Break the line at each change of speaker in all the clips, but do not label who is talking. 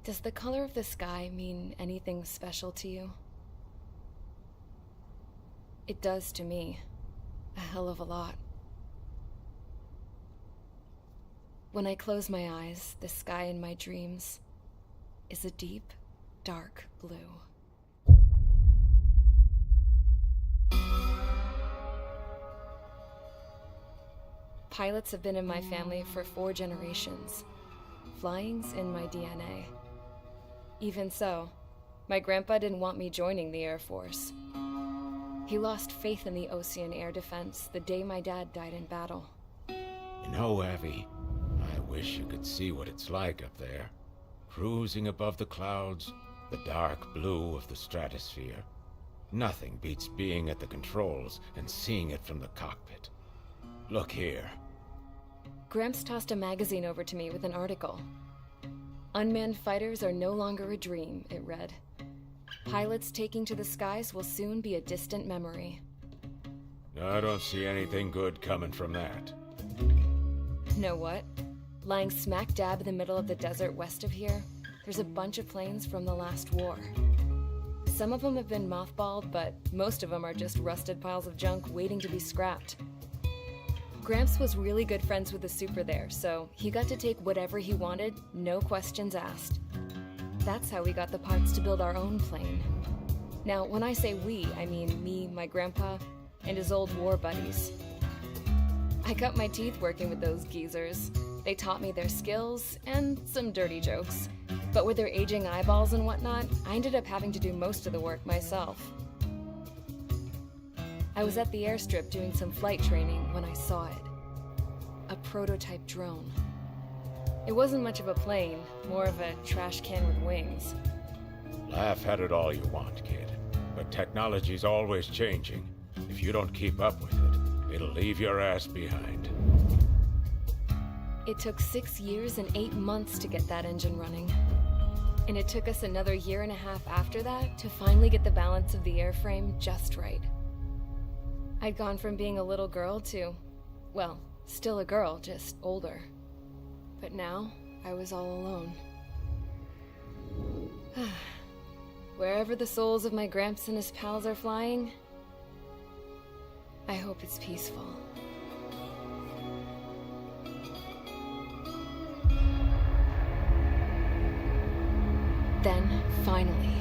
Does the color of the sky mean anything special to you? It does to me. A hell of a lot. When I close my eyes, the sky in my dreams is a deep, dark blue. Pilots have been in my family for 4 generations. Flying's in my DNA. Even so, my grandpa didn't want me joining the Air Force. He lost faith in the Ocean Air Defense the day my dad died in battle.
You know, Abby, I wish you could see what it's like up there. Cruising above the clouds, the dark blue of the stratosphere. Nothing beats being at the controls and seeing it from the cockpit. Look here.
Gramps tossed a magazine over to me with an article. Unmanned fighters are no longer a dream, it read. Pilots taking to the skies will soon be a distant memory.
I don't see anything good coming from that.
Know what? Lying smack dab in the middle of the desert west of here, there's a bunch of planes from the last war. Some of them have been mothballed, but most of them are just rusted piles of junk waiting to be scrapped. Gramps was really good friends with the super there, so he got to take whatever he wanted, no questions asked. That's how we got the parts to build our own plane. Now, when I say we, I mean me, my grandpa, and his old war buddies. I cut my teeth working with those geezers. They taught me their skills, and some dirty jokes. But with their aging eyeballs and whatnot, I ended up having to do most of the work myself. I was at the airstrip doing some flight training when I saw it. A prototype drone. It wasn't much of a plane, more of a trash can with wings.
Laugh at it all you want, kid. But technology's always changing. If you don't keep up with it, it'll leave your ass behind.
It took 6 years and 8 months to get that engine running. And it took us another 1.5 years after that to finally get the balance of the airframe just right. I'd gone from being a little girl to, well, still a girl, just older. But now, I was all alone. Wherever the souls of my Gramps and his pals are flying, I hope it's peaceful. Then, finally,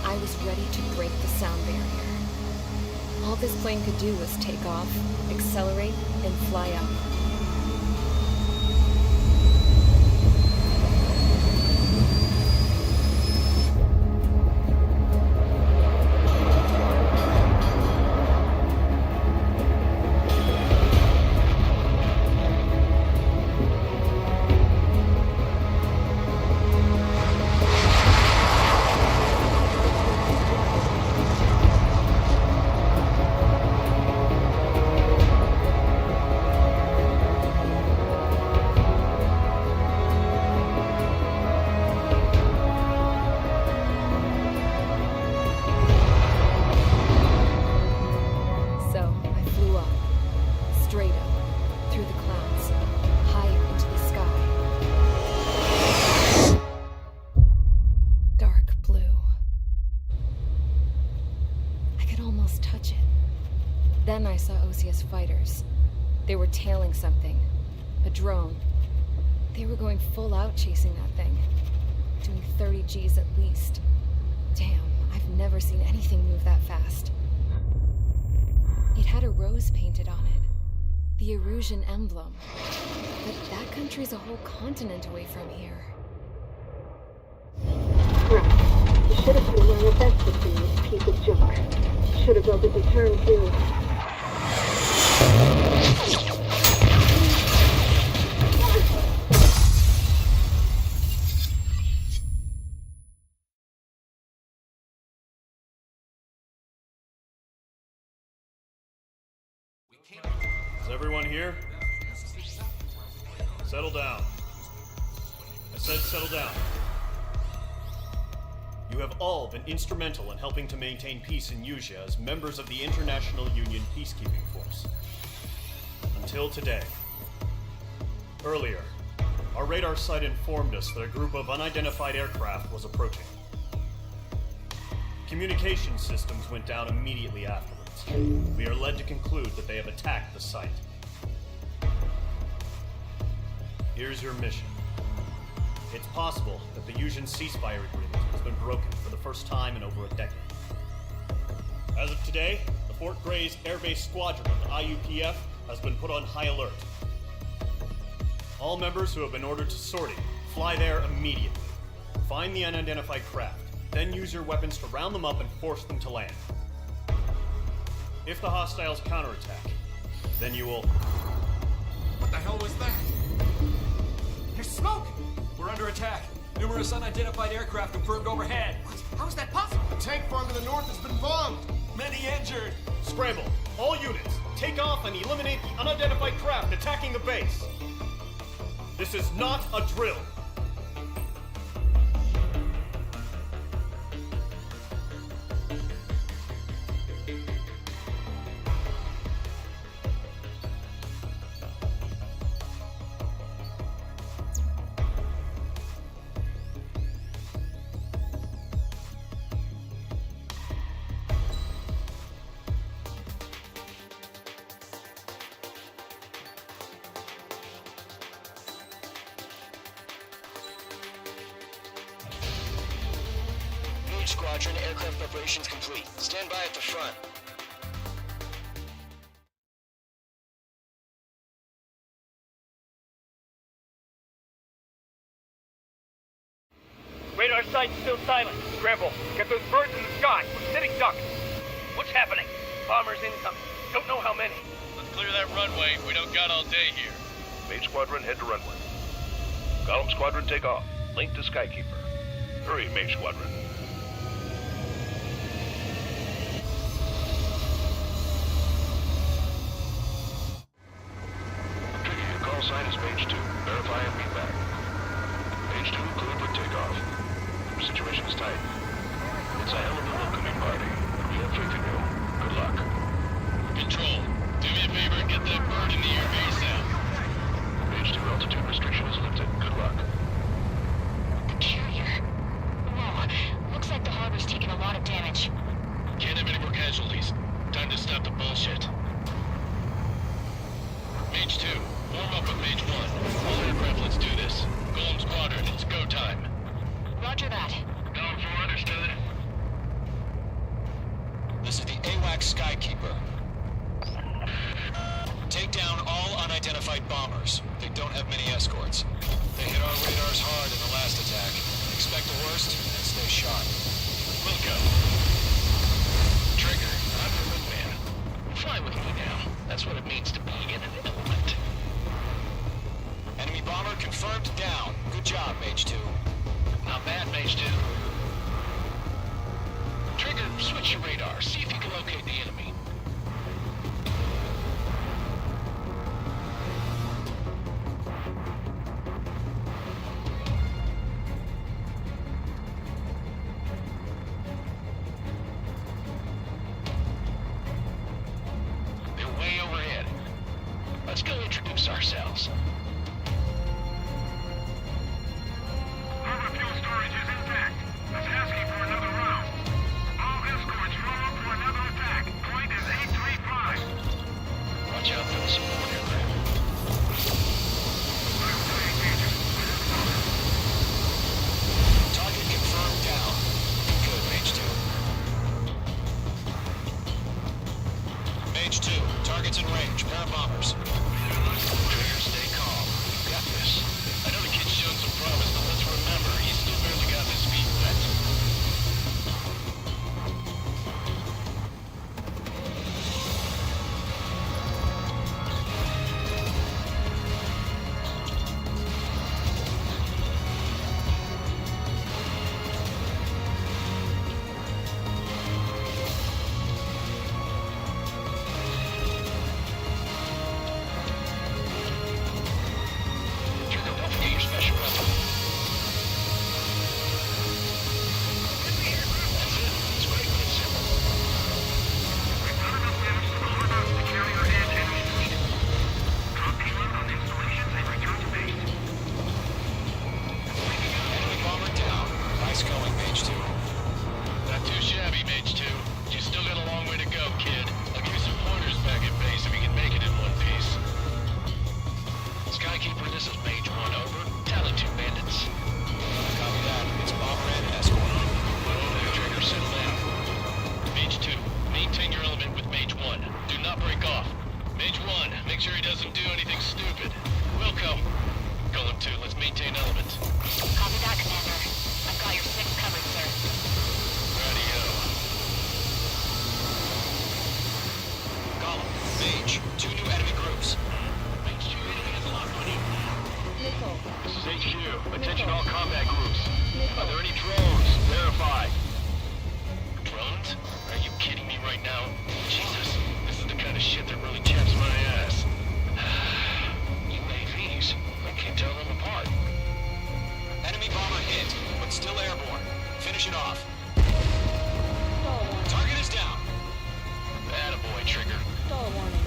I was ready to break the sound barrier. All this plane could do was take off, accelerate, and fly up. Then I saw Osius fighters. They were tailing something. A drone. They were going full out chasing that thing. Doing 30 Gs at least. Damn, I've never seen anything move that fast. It had a rose painted on it. The Erusian emblem. But that country's a whole continent away from here.
Right. You should have been wearing a vest with you piece of junk. Should have built a deterrent too.
Is everyone here? Settle down. I said settle down. You have all been instrumental in helping to maintain peace in Usea as members of the International Union Peacekeeping Force. Until today. Earlier, Our radar site informed us that a group of unidentified aircraft was approaching. Communication systems went down immediately afterwards. We are led to conclude that they have attacked the site. Here's your mission. It's possible that the Yuuzhan ceasefire agreement has been broken for the first time in over a decade. As of today, the Fort Grays Air Base Squadron of the IUPF has been put on high alert. All members who have been ordered to sortie, fly there immediately. Find the unidentified craft, then use your weapons to round them up and force them to land. If the hostiles counterattack, then you will...
What the hell was that? There's smoke! We're under attack. Numerous unidentified aircraft confirmed overhead. What? How is that possible?
A tank farm to the north has been bombed!
Many injured!
Scramble! All units, take off and eliminate the unidentified craft attacking the base! This is not a drill!
Squadron, aircraft preparations complete. Stand by at the front.
Radar site's still silent. Scramble. Get those birds in the sky. We're sitting ducks. What's happening? Bombers incoming. Don't know how many.
Let's clear that runway. We don't got all day here.
Mage Squadron, head to runway. Column Squadron, take off. Link to Skykeeper. Hurry, Mage Squadron. Call sign is Mage 2. Verify and be back. Mage 2, clear for takeoff. Situation's tight. It's a hell of a welcoming party. We have faith in you. Good luck.
Control, do me a favor and get that bird in the air ASAP.
Mage 2, altitude restriction is lifted. Good luck.
The carrier. Whoa, looks like the harbor's taken a lot of damage.
Can't have any more casualties. Time to stop the bullshit. Mage 2, warm up with Mage 1. All aircraft, let's do this. Golem Squadron, it's go time.
Roger that.
Column 4, understood.
This is the AWAC Skykeeper. Take down all unidentified bombers. They don't have many escorts. They hit our radars hard in the last attack. Expect the worst and stay sharp.
We'll go. Trigger, I'm the wingman. Fly with me now. That's what it means to be in an element.
Enemy bomber confirmed down. Good job, Mage 2.
Not bad, Mage 2. Trigger, switch your radar. See if you can locate the enemy. They're way overhead. Let's go introduce ourselves.
Harbor fuel storage is intact. It's asking for another round. All escorts roll up for another attack. Point
Mage 2.
Not too shabby, Mage 2. You still got a long way to go, kid. I'll give you some pointers back at base if you can make it in one piece.
Skykeeper, this is Mage 1, over. Tally 2 bandits. Copy that. It's bomber and escort.
Oh, there, Trigger, settle down. Mage 2, maintain your element with Mage 1. Do not break off. Mage 1, make sure he doesn't do anything stupid. Wilco. Golem 2, let's maintain element.
Copy that, Commander. I've got your 6 covered, sir.
Radio.
Golem, Mage, 2 new enemy groups.
Mage 2, anything is locked, buddy.
Missile.
This is HQ. Attention all combat groups. Are there any drones? Verify.
Drones? Are you kidding me right now? Jesus, this is the kind of shit that really chaps my ass.
UAVs. I can't tell them apart. Enemy bomber hit, but still airborne. Finish it off.
Stall warning.
Target is down.
Attaboy, Trigger.
Stall warning.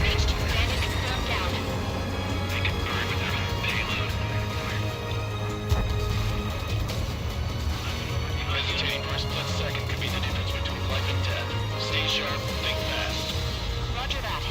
Mage 2 bandit confirmed down.
They can burn with their own payload. Hesitating for a split second could be the difference between life and death. Stay sharp, think fast.
Roger that.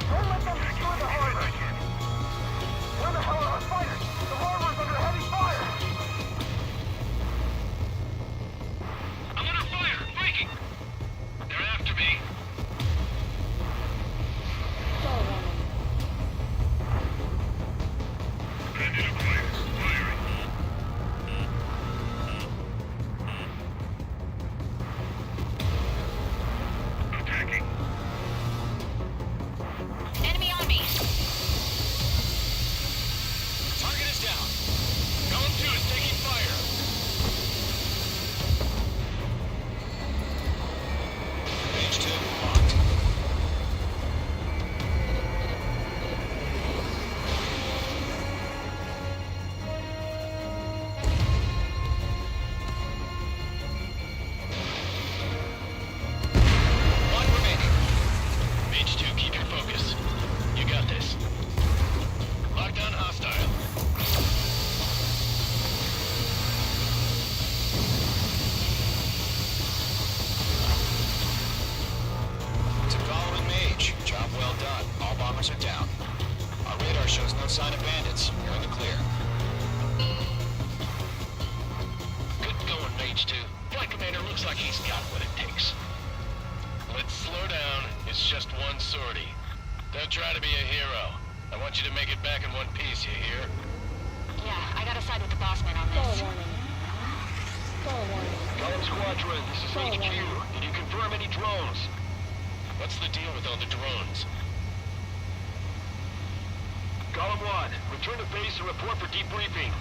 Don't let them destroy the harbor! Where the hell are our fighters? The harbor's under heavy fire!
I'm under fire! Breaking! They're after me.
Stall warning.
Bandit acquired. Firing. Attacking.
Enemy on me.
Target is down.
Golem 2 is taking fire.
Mage 2, locked. One remaining.
Mage 2, keep your focus. You got this. Lockdown hostile.
To Golem and Mage, job well done. All bombers are down. Our radar shows no sign of bandits. You're in the clear.
Good going, Mage 2. Flight Commander looks like he's got what it takes. Let's slow down. It's just one sortie. Don't try to be a hero. I want you to make it back in one piece, you hear?
Yeah, I gotta side with the boss man on
Stall
this.
warning. Stall warning.
Golem Squadron, this is
Stall
HQ.
warning.
Did you confirm any drones?
What's the deal with all the drones?
Golem 1, return to base and report for debriefing.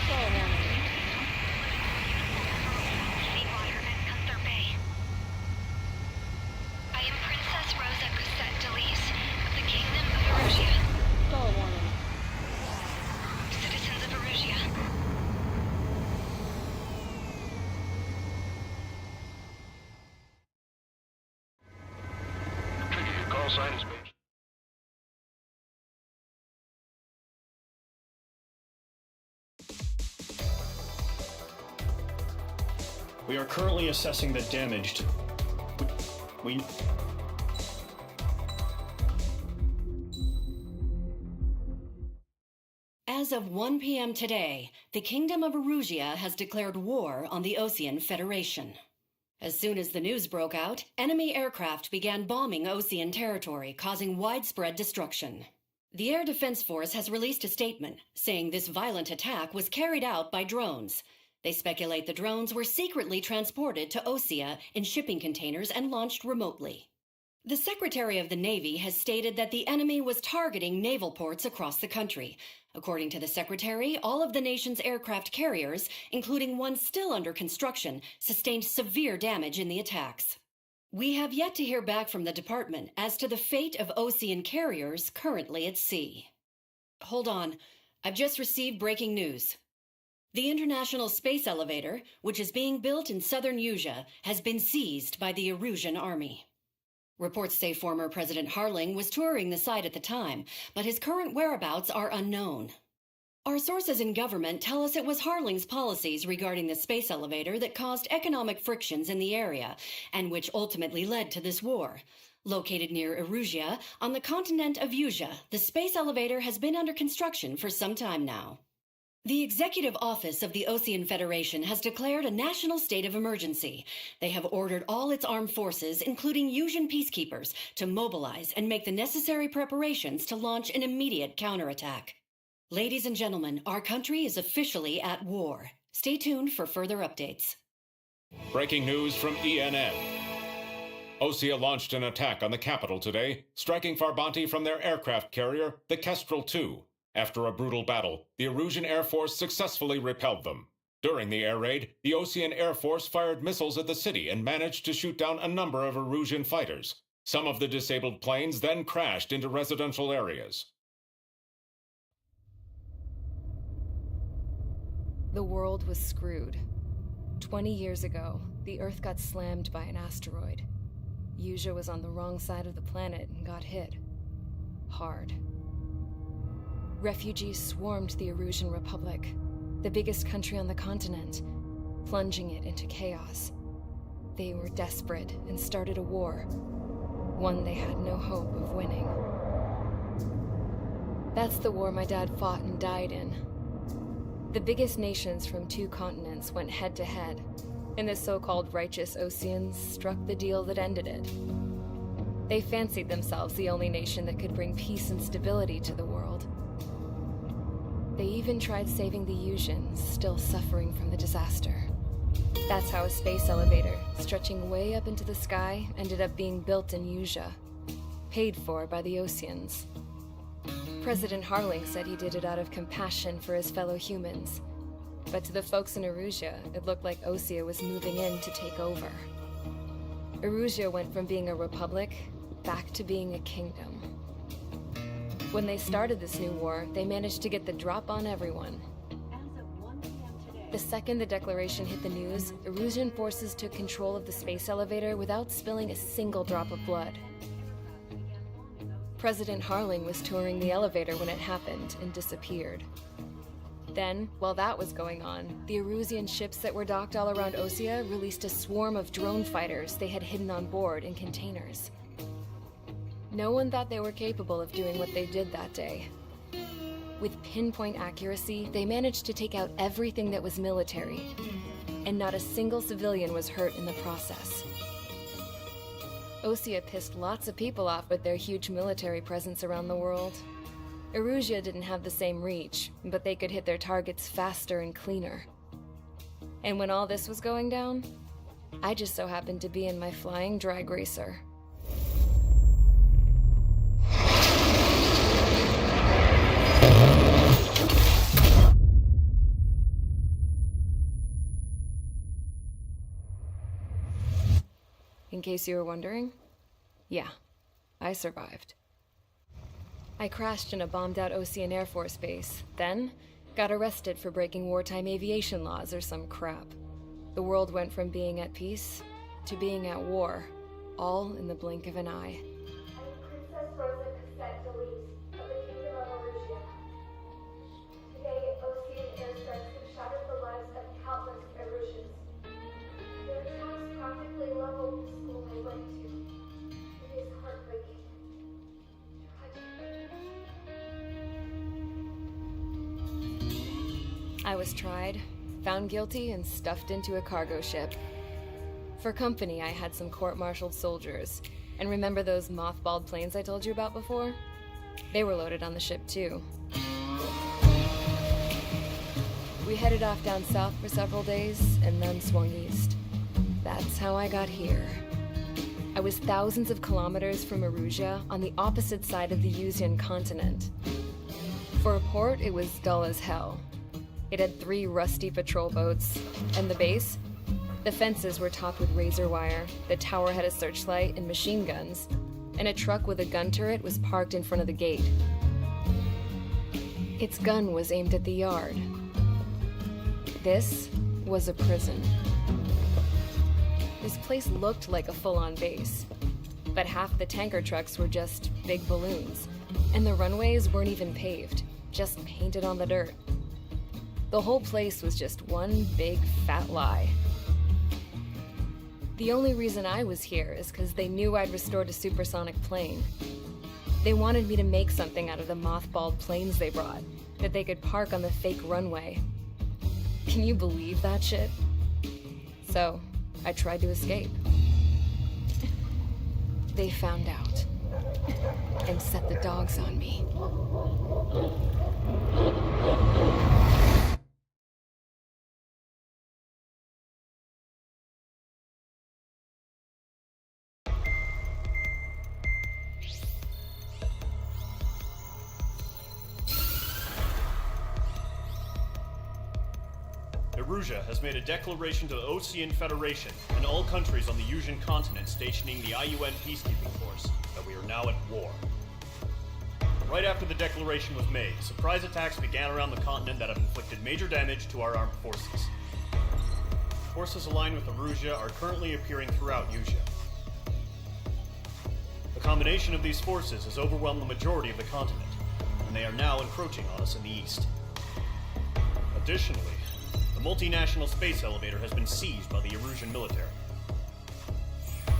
Stall warning.
I am Princess Rosa Cosette Delise of the Kingdom of Erusia.
Stall warning.
Citizens of Erusia.
We are currently assessing the damage. We...
As of 1 p.m. today, the Kingdom of Erusia has declared war on the Osean Federation. As soon as the news broke out, enemy aircraft began bombing Osean territory, causing widespread destruction. The Air Defense Force has released a statement saying this violent attack was carried out by drones. They speculate the drones were secretly transported to Osea in shipping containers and launched remotely. The Secretary of the Navy has stated that the enemy was targeting naval ports across the country. According to the Secretary, all of the nation's aircraft carriers, including one still under construction, sustained severe damage in the attacks. We have yet to hear back from the department as to the fate of Osean carriers currently at sea. Hold on, I've just received breaking news. The International Space Elevator, which is being built in southern Erusia, has been seized by the Erusian army. Reports say former President Harling was touring the site at the time, but his current whereabouts are unknown. Our sources in government tell us it was Harling's policies regarding the space elevator that caused economic frictions in the area, and which ultimately led to this war. Located near Erusia, on the continent of Erusia, the space elevator has been under construction for some time now. The Executive Office of the Osean Federation has declared a national state of emergency. They have ordered all its armed forces, including Erusian peacekeepers, to mobilize and make the necessary preparations to launch an immediate counterattack. Ladies and gentlemen, our country is officially at war. Stay tuned for further updates.
Breaking news from ENN. Osea launched an attack on the capital today, striking Farbanti from their aircraft carrier, the Kestrel II. After a brutal battle, the Erusian Air Force successfully repelled them. During the air raid, the Osean Air Force fired missiles at the city and managed to shoot down a number of Erusian fighters. Some of the disabled planes then crashed into residential areas.
The world was screwed. 20 years ago, the Earth got slammed by an asteroid. Erusia was on the wrong side of the planet and got hit. Hard. Refugees swarmed the Erusian Republic, the biggest country on the continent, plunging it into chaos. They were desperate and started a war, one they had no hope of winning. That's the war my dad fought and died in. The biggest nations from 2 continents went head-to-head, and the so-called righteous Oseans struck the deal that ended it. They fancied themselves the only nation that could bring peace and stability to the world. They even tried saving the Erusians, still suffering from the disaster. That's how a space elevator, stretching way up into the sky, ended up being built in Erusia, paid for by the Oseans. President Harling said he did it out of compassion for his fellow humans, but to the folks in Erusia, it looked like Osea was moving in to take over. Erusia went from being a republic back to being a kingdom. When they started this new war, they managed to get the drop on everyone. The second the declaration hit the news, Erusian forces took control of the space elevator without spilling a single drop of blood. President Harling was touring the elevator when it happened and disappeared. Then, while that was going on, the Erusian ships that were docked all around Osea released a swarm of drone fighters they had hidden on board in containers. No one thought they were capable of doing what they did that day. With pinpoint accuracy, they managed to take out everything that was military, and not a single civilian was hurt in the process. Osea pissed lots of people off with their huge military presence around the world. Erusia didn't have the same reach, but they could hit their targets faster and cleaner. And when all this was going down, I just so happened to be in my flying drag racer. In case you were wondering, yeah, I survived. I crashed in a bombed-out Osean Air Force base, then got arrested for breaking wartime aviation laws or some crap. The world went from being at peace to being at war, all in the blink of an eye.
Princess Rosa Cassette Delise of the Kingdom of Erusia. Today, Osean airstrikes have shattered the lives of countless Erusians.
I was tried, found guilty, and stuffed into a cargo ship. For company, I had some court-martialed soldiers. And remember those mothballed planes I told you about before? They were loaded on the ship, too. We headed off down south for several days, and then swung east. That's how I got here. I was thousands of kilometers from Erusia, on the opposite side of the Yuzian continent. For a port, it was dull as hell. It had 3 rusty patrol boats, and the base? The fences were topped with razor wire, the tower had a searchlight and machine guns, and a truck with a gun turret was parked in front of the gate. Its gun was aimed at the yard. This was a prison. This place looked like a full-on base, but half the tanker trucks were just big balloons, and the runways weren't even paved, just painted on the dirt. The whole place was just one big fat lie. The only reason I was here is because they knew I'd restored a supersonic plane. They wanted me to make something out of the mothballed planes they brought, that they could park on the fake runway. Can you believe that shit? So, I tried to escape. They found out, and set the dogs on me.
Erusia has made a declaration to the Ocean Federation and all countries on the Yuzian continent stationing the IUN peacekeeping force that we are now at war. Right after the declaration was made, surprise attacks began around the continent that have inflicted major damage to our armed forces. Forces aligned with Erusia are currently appearing throughout Yusia. The combination of these forces has overwhelmed the majority of the continent, and they are now encroaching on us in the east. Additionally, the multinational space elevator has been seized by the Erusian military.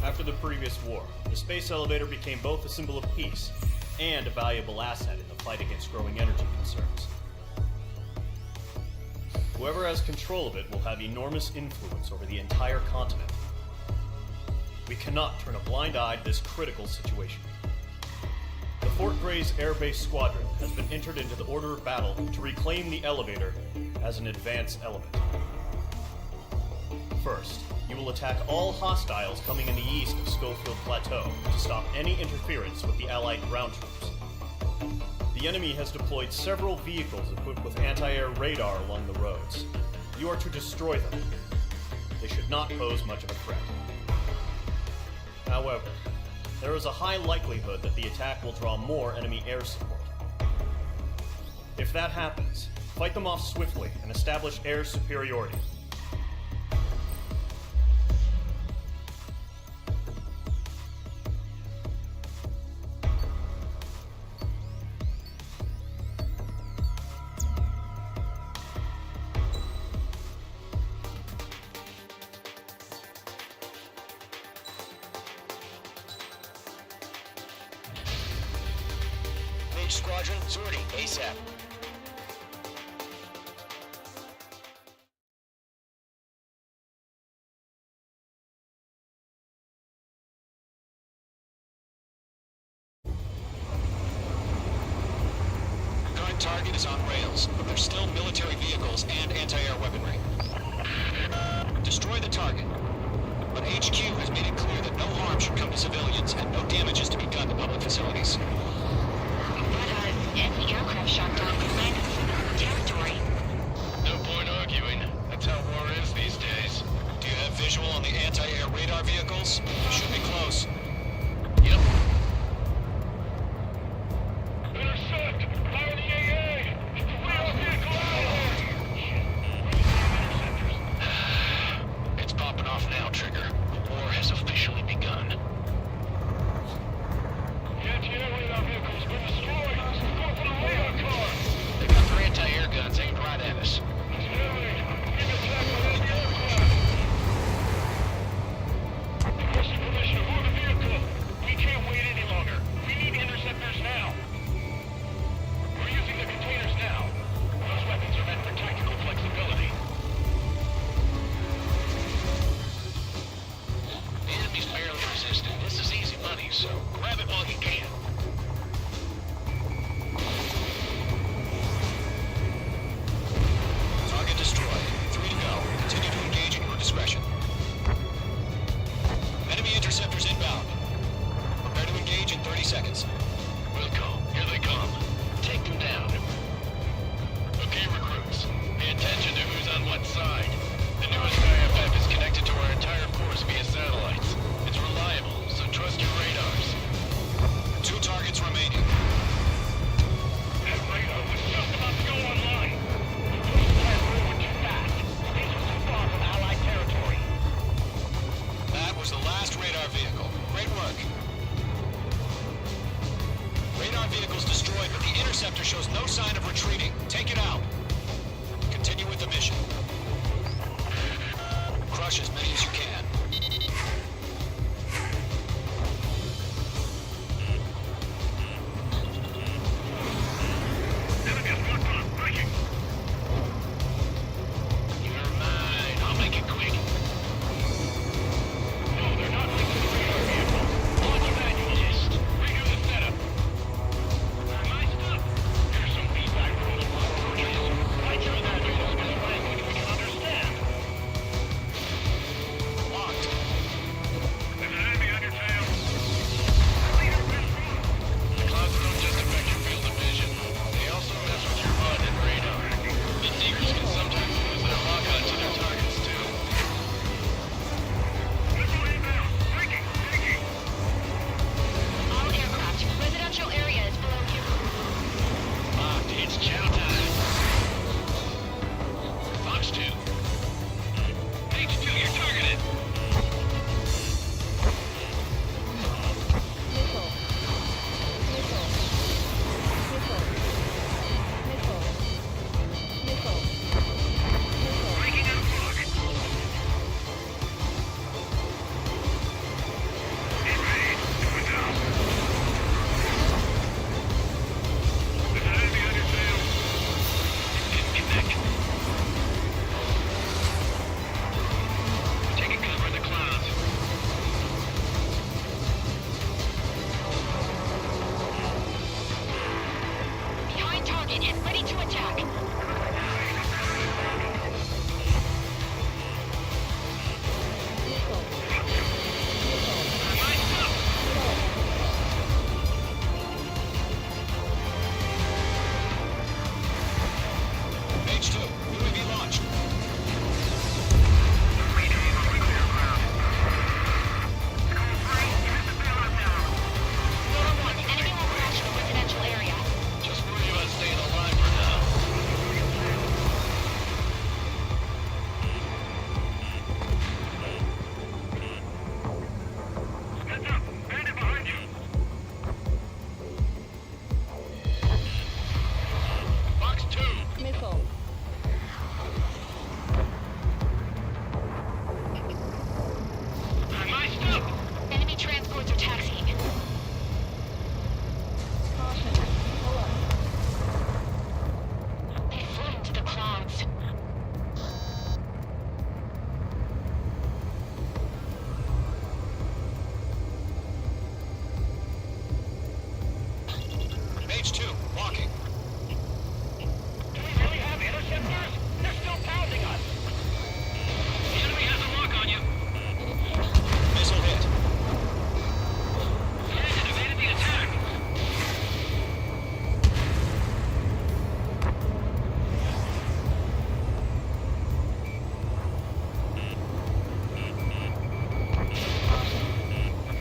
After the previous war, the space elevator became both a symbol of peace and a valuable asset in the fight against growing energy concerns. Whoever has control of it will have enormous influence over the entire continent. We cannot turn a blind eye to this critical situation. The Fort Gray's Air Base Squadron has been entered into the order of battle to reclaim the elevator as an advance element. First, you will attack all hostiles coming in the east of Schofield Plateau to stop any interference with the Allied ground troops. The enemy has deployed several vehicles equipped with anti-air radar along the roads. You are to destroy them. They should not pose much of a threat. However, there is a high likelihood that the attack will draw more enemy air support. If that happens, fight them off swiftly and establish air superiority.
Squadron, sortie, ASAP. Current target is on rails, but there's still military vehicles and anti-air weaponry. Destroy the target. But HQ has made it clear that no harm should come to civilians and no damage is to be done to public facilities.
Anti-aircraft shot down command territory.
No point arguing. That's how war is these days. Do you have visual on the anti-air radar vehicles? You should be close. Yep.
Intercept! Fire the AA! Get the wheel vehicle out of here!
It's popping off now, Trigger. The war has officially begun.
The anti-air radar vehicle's been destroyed! Go for the radar car!
They got their anti-air guns aimed right at us.
Requesting permission to move the vehicle!
radar vehicle. Great work. Radar vehicle's destroyed, but the interceptor shows no sign of retreating. Take it out. Continue with the mission. Crush as many as you can. You're mine. I'll make it quick. No, they're not linking the radar vehicle. Launch evangelist. Redo the setup. My stuff. Here's some feedback from the operators. Write your that in a language we can understand. Locked. There's an enemy on your tail. The clouds don't just affect your field of vision. They also mess with your HUD and radar. The Seekers can sometimes lose their lock-on to their targets, too.
All aircraft. Residential area is below you.
Locked. It's chow time. Fox 2. H2, you're targeted. Taking cover in the clouds.
Behind target and ready to attack.
H2, UAV launched.
Nova 1, enemy will crash the residential area.
Just worry about staying alive for now.
Heads up! Bandit behind you!
Fox 2.
On my stuff!
Enemy transports are taxiing. They flew into the clouds.
H2, walking.
Do we really have interceptors? They're still pounding us!
The enemy has a lock on you. Missile hit.
Bandit evaded the attack!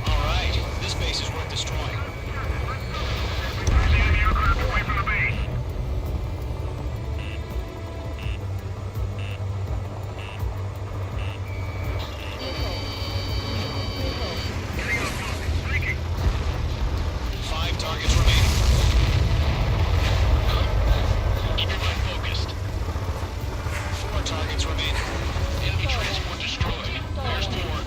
All right, this base is worth destroying.
Enemy aircraft away from the base! Getting up close. Streaking!
5 targets remaining. Keep your mind focused. 4 targets remaining. Enemy transport destroyed. There's more.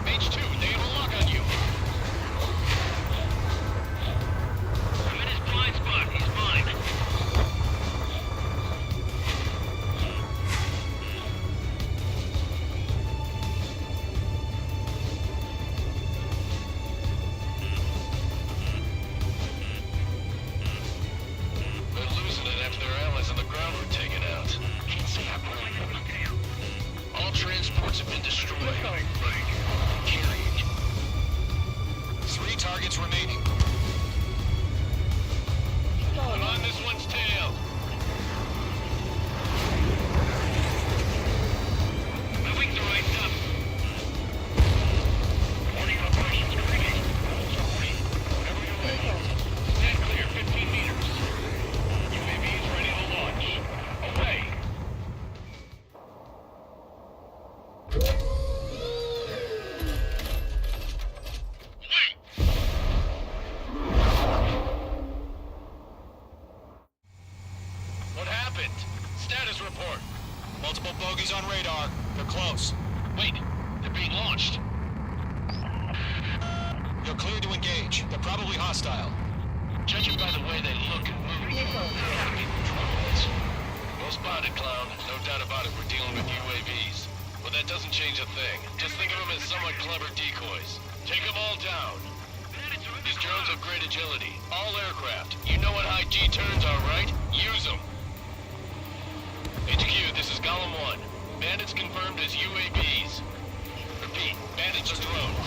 H2, they have a lock on you.
I'm in his blind spot. He's mine.
They're losing it after their allies on the ground were taken out.
Can't say I'm pulling them.
All transports have been destroyed. Carrying. 3 targets remaining. I'm on this one's tail.
My wings are right up. Warning operations complete. Sorry. Whatever you're ready. Stand clear 15 meters. UAV is ready to launch. Away.
on radar. They're close.
Wait, they're being launched.
You're clear to engage. They're probably hostile.
Judging by the way they look and move, they gotta be drones. Well spotted, Clown. No doubt about it, we're dealing with UAVs. But that doesn't change a thing. Just think of them as somewhat clever decoys. Take them all down. These drones have great agility. All aircraft. You know what high G turns are, right? Use them. HQ, this is Golem 1. Bandits confirmed as UAVs. Repeat, bandits are drones.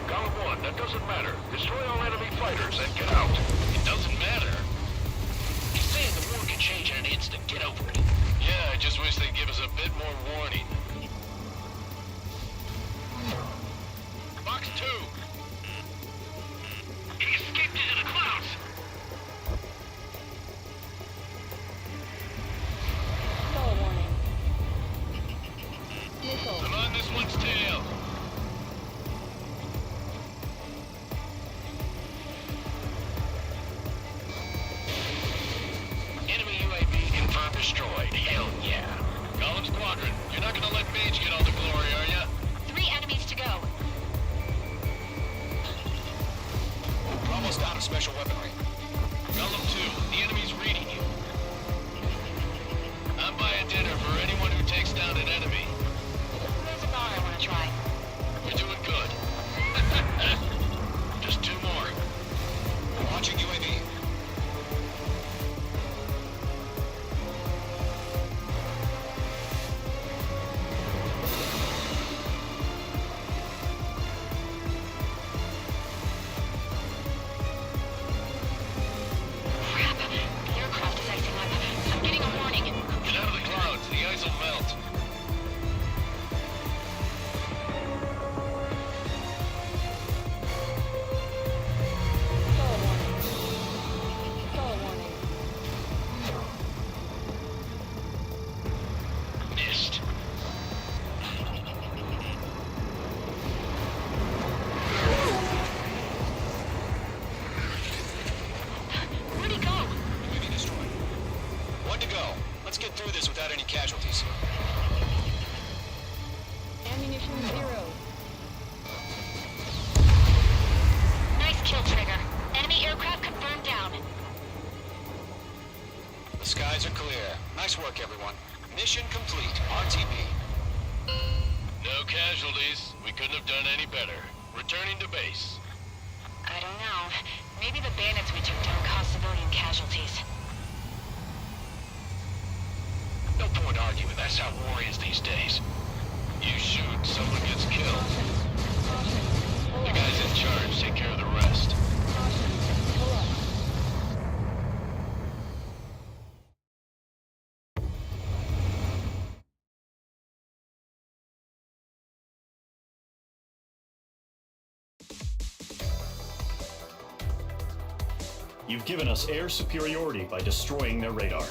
Golem 1, that doesn't matter. Destroy all enemy fighters and get out.
It doesn't matter.
He's saying the war can change in an instant. Get over it.
Yeah, I just wish they'd give us a bit more warning. Box 2.
He escaped into the clouds.
Call warning.
I'm on this one's tail.
Enemy UAV confirmed destroyed. Hell yeah.
Golem Squadron, you're not gonna let Mage get all the glory, are ya?
3 enemies to go.
We're almost out of special weaponry.
Golem 2, the enemy's reading you. I'm buying dinner for anyone who takes down an enemy.
There's a bar I want to try.
You're doing good. Just 2 more.
Launching UAV.
Crap. The aircraft is icing up. I'm getting a warning.
Get out of the clouds, the ice will melt.
Call warning. Call warning.
Missed.
Where'd he go?
UAV destroyed. 1 to go. Let's get through this without any casualties.
Ammunition 0.
Nice kill, Trigger. Enemy aircraft confirmed down.
The skies are clear. Nice work, everyone. Mission complete. RTB.
No casualties. We couldn't have done any better. Returning to base.
I don't know. Maybe the bandits we took down caused civilian casualties.
No point arguing. That's how war is these days.
You shoot, someone gets killed.
Caution. Pull
The
up.
guys in charge take care of the rest.
Caution. Pull up.
You've given us air superiority by destroying their radar.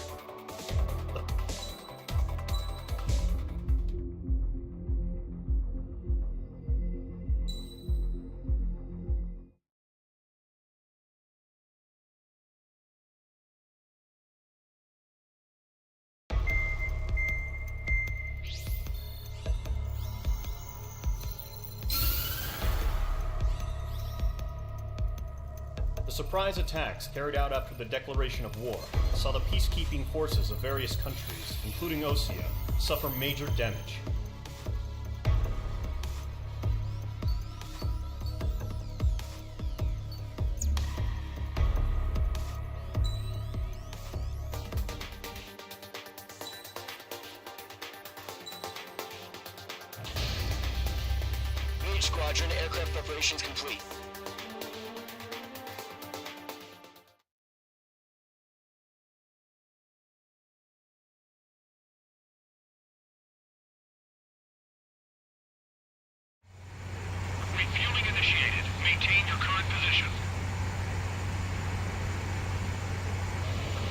The surprise attacks carried out after the declaration of war saw the peacekeeping forces of various countries, including Osea, suffer major damage.
Mage Squadron, aircraft preparations complete.
Refueling initiated. Maintain your current position.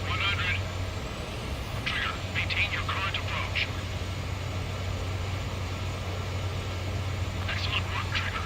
100. Trigger, maintain your current approach. Excellent work, Trigger.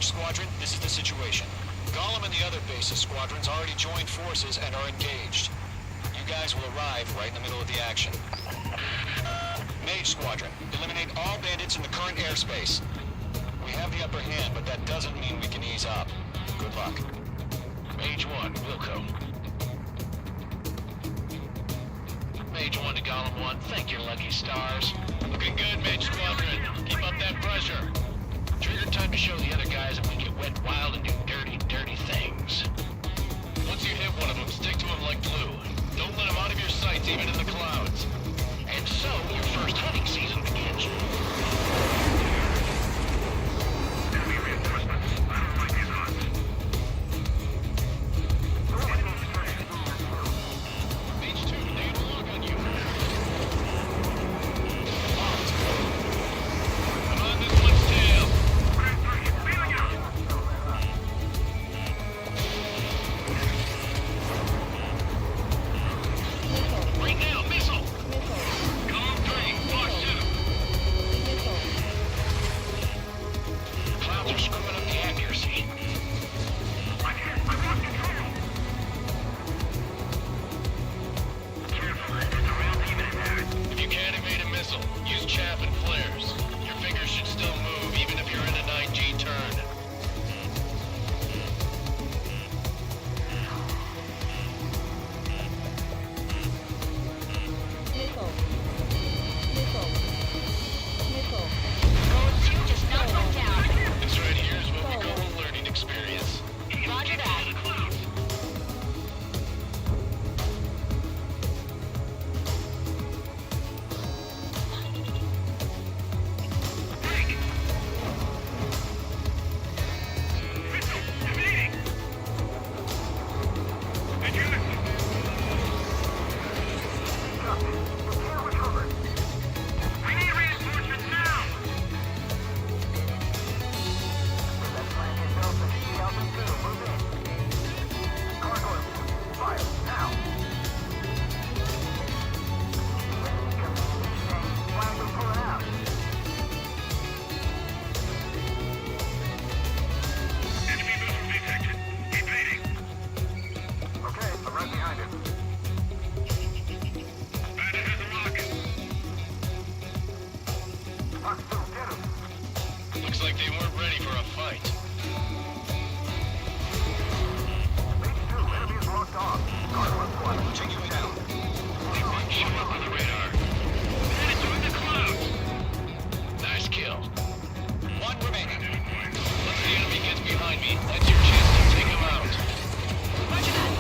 Mage Squadron, this is the situation. Golem and the other bases squadrons already joined forces and are engaged. You guys will arrive right in the middle of the action. Mage Squadron, eliminate all bandits in the current airspace. We have the upper hand, but that doesn't mean we can ease up. Good luck.
Mage 1, Wilco. Mage 1 to Golem 1, thank your lucky stars. Looking good, Mage Squadron. Keep up that pressure. Trigger time to show the other guys that we get wet wild and do dirty, dirty things. Once you hit one of them, stick to him like glue. Don't let him out of your sights, even in the clouds. And so, your first hunting season begins.
Enemy reinforcements. I don't like these odds.
Mage 2, need a lock on you. Come on, this one's tail. Right now, missile! Column 3, Boss 2. Clouds are screwing up the accuracy. If you can't evade a missile, use chaff and flares. Your fingers should still move, even if you're in a 9G turn.
Gold 2 just knocked one down.
This right here is what we call a learning experience.
Roger that.
We need reinforcements now! Enemy missile detected. Evading.
Okay, I'm right behind him.
Bandit has a rocket.
Looks like they weren't ready for a fight.
Taking you down.
Show up on the radar.
Bandits are in the clouds.
Nice kill.
One remaining.
Once the enemy gets behind me, that's your chance to take him out.
Roger that.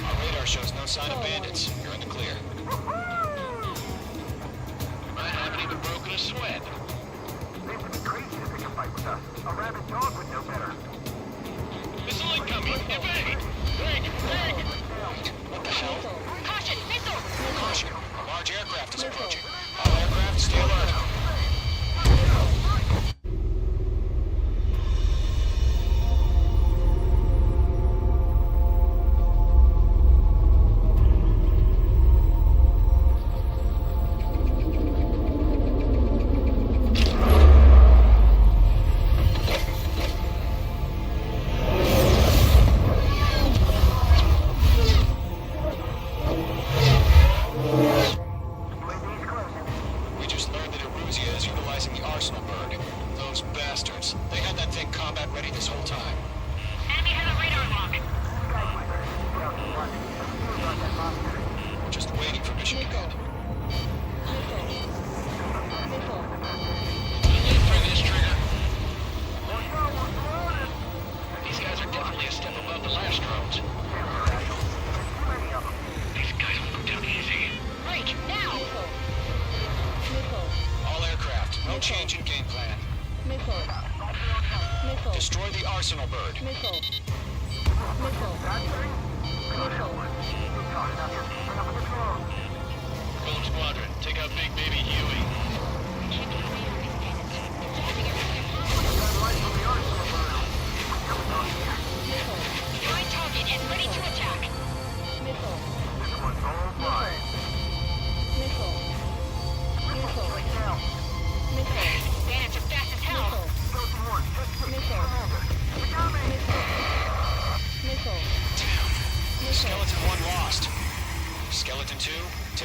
Our radar shows no sign of bandits. You're in the clear.
I haven't even broken a sweat.
Seems to be crazy to pick a fight with us. A rabid dog would know better.
Missile incoming! Evade! Break!
What the hell?
Caution, missile!
Caution. A large aircraft is approaching. All aircraft, stay alert. We just learned that Eruzia is utilizing the arsenal bird. Those bastards. They had that thing combat ready this whole time.
Enemy has a radar lock.
Just waiting for mission command.
Late for this trigger. These guys are definitely a step above the last drones.
These guys will go down easy.
Break, now!
All aircraft, no change in game plan. Destroy the arsenal bird.
Gold Squadron, take out Big Baby Huey.
Find target and ready to attack.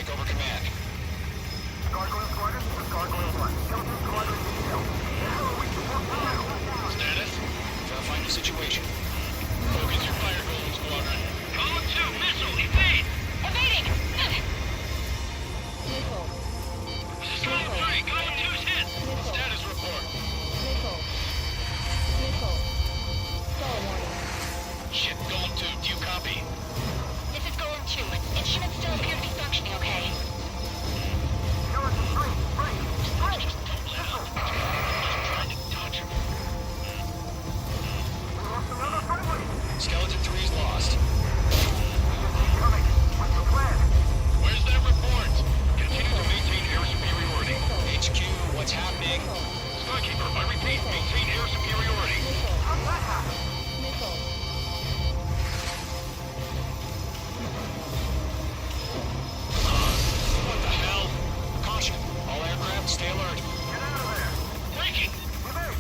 take over command.
Gargoyle Squadron, Gargoyle 1. Skeleton Squadron detail. How are we supposed to do?
Status? Verifying the situation.
Focus your fire, Golden Squadron. Column 2, missile, evade!
Evading!
Nickel.
Column 3, Column 2's hit!
Status report.
Nickel. Nickel. Stall warning.
Ship Golem 2, do you copy?
This is Golem 2. Instruments still appear to be functioning okay.
Skeleton 3, free.
Just don't let up. Just trying to dodge him.
We lost another friendly.
Skeleton 3 is lost.
Keep coming. What's the plan?
Where's that report? Continue to maintain air superiority.
HQ, what's happening?
Skykeeper, I repeat, maintain air superiority.
How'd that happen?
Nickel.
What the hell? Caution. All aircraft, stay alert.
Get out of there.
Breaking!
Evade.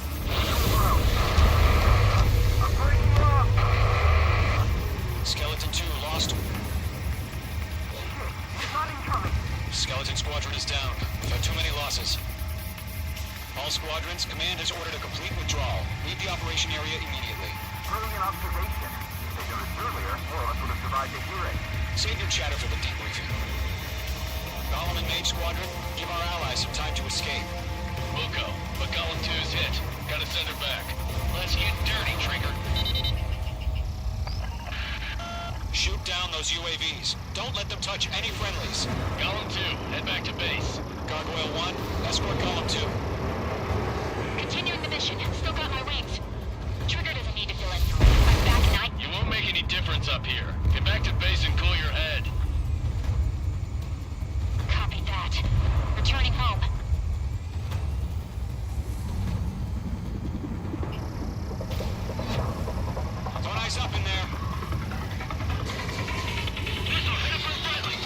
I'm breaking you up.
Skeleton 2 lost.
It's not incoming.
Skeleton Squadron is down. We've had too many losses. All squadrons, command has ordered a complete withdrawal. Leave the operation area immediately.
Brilliant observation. If they done it earlier, more of us would have survived to hear it.
Save your chatter for the debriefing. Golem and Mage Squadron, give our allies some time to escape.
We'll go, but Column 2's hit. Gotta send her back. Let's get dirty, Trigger.
Shoot down those UAVs. Don't let them touch any friendlies.
Column 2, head back to base.
Gargoyle 1, escort Column 2.
Continuing the mission. Still got my wings. Trigger doesn't need to fill in. I'm back and
You won't make any difference up here. Get back to base and cool your head.
Copy that. Returning home.
Don't eyes up in there.
Missile, head for friendly.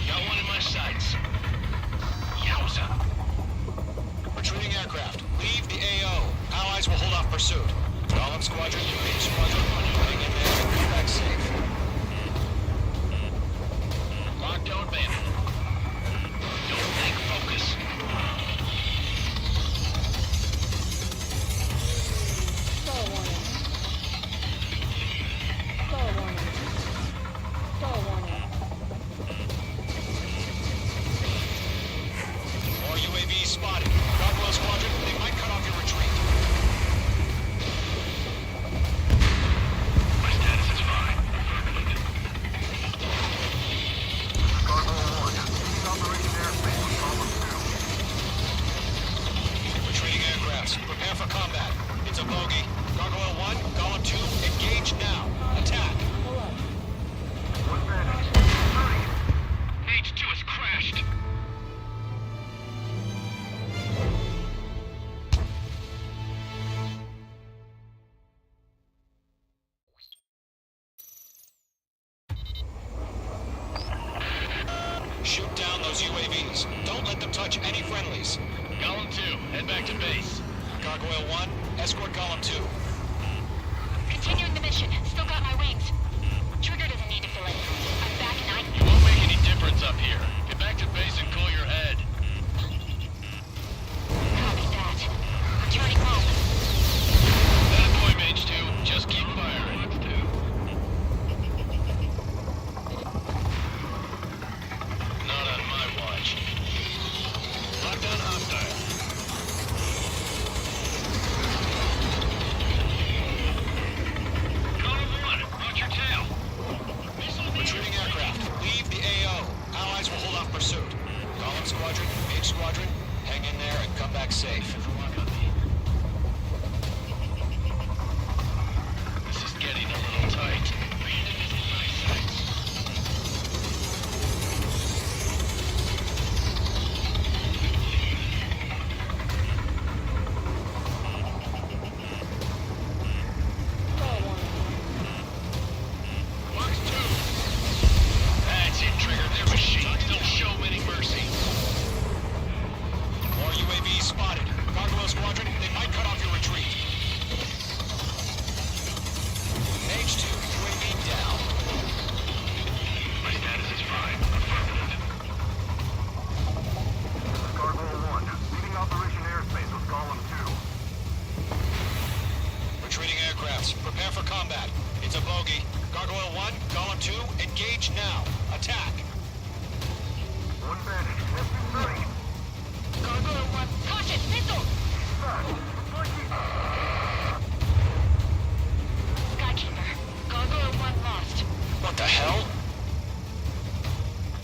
Got one in my sights. Yowza.
Retreating aircraft. Leave the AO. Allies will hold off pursuit. Golem Squadron, Mage Squadron, hang in there and come back safe.
Lockdown bandit. Don't think, focus.
Stall warning. Stall warning. Stall warning.
More UAVs spotted. Gargoyle Squadron, they might cut off your retreat.
My status is fine.
Gargoyle 1. Ceasing Operation Airspace with Column 2.
Retreating aircrafts, prepare for combat. It's a bogey. Gargoyle 1, Golem 2, engage now. Attack.
One bandit. Hurry.
H2 has crashed.
Shoot down those UAVs. Don't let them touch any friendlies.
Column 2, head back to base.
Gargoyle 1, escort Golem 2.
Continuing the mission. Still got my wings. Trigger doesn't need to fill in. I'm back and
You won't make any difference up here. Get back to base and cool your head.
Copy that. Returning home.
That boy, Mage 2. Just keep firing. Not on my watch. Lockdown hostile. Column 1, watch your tail. Missile
Retreating aircraft, leave the AO. Allies will hold off pursuit. Golem Squadron, Mage Squadron, hang in there and come back safe.
This is getting a little tight. Bandit is in my sights.
Stall warning.
Box 2. That's it, Trigger. Their machines don't show any mercy.
More UAVs spotted. Gargoyle Squadron, they might cut off your retreat. Mage 2, UAV
combat. It's a bogey. Gargoyle 1, Golem 2, engage now. Attack.
One bandit. Three.
Gargoyle 1, caution, missile! Skykeeper, Gargoyle 1 lost.
What the hell?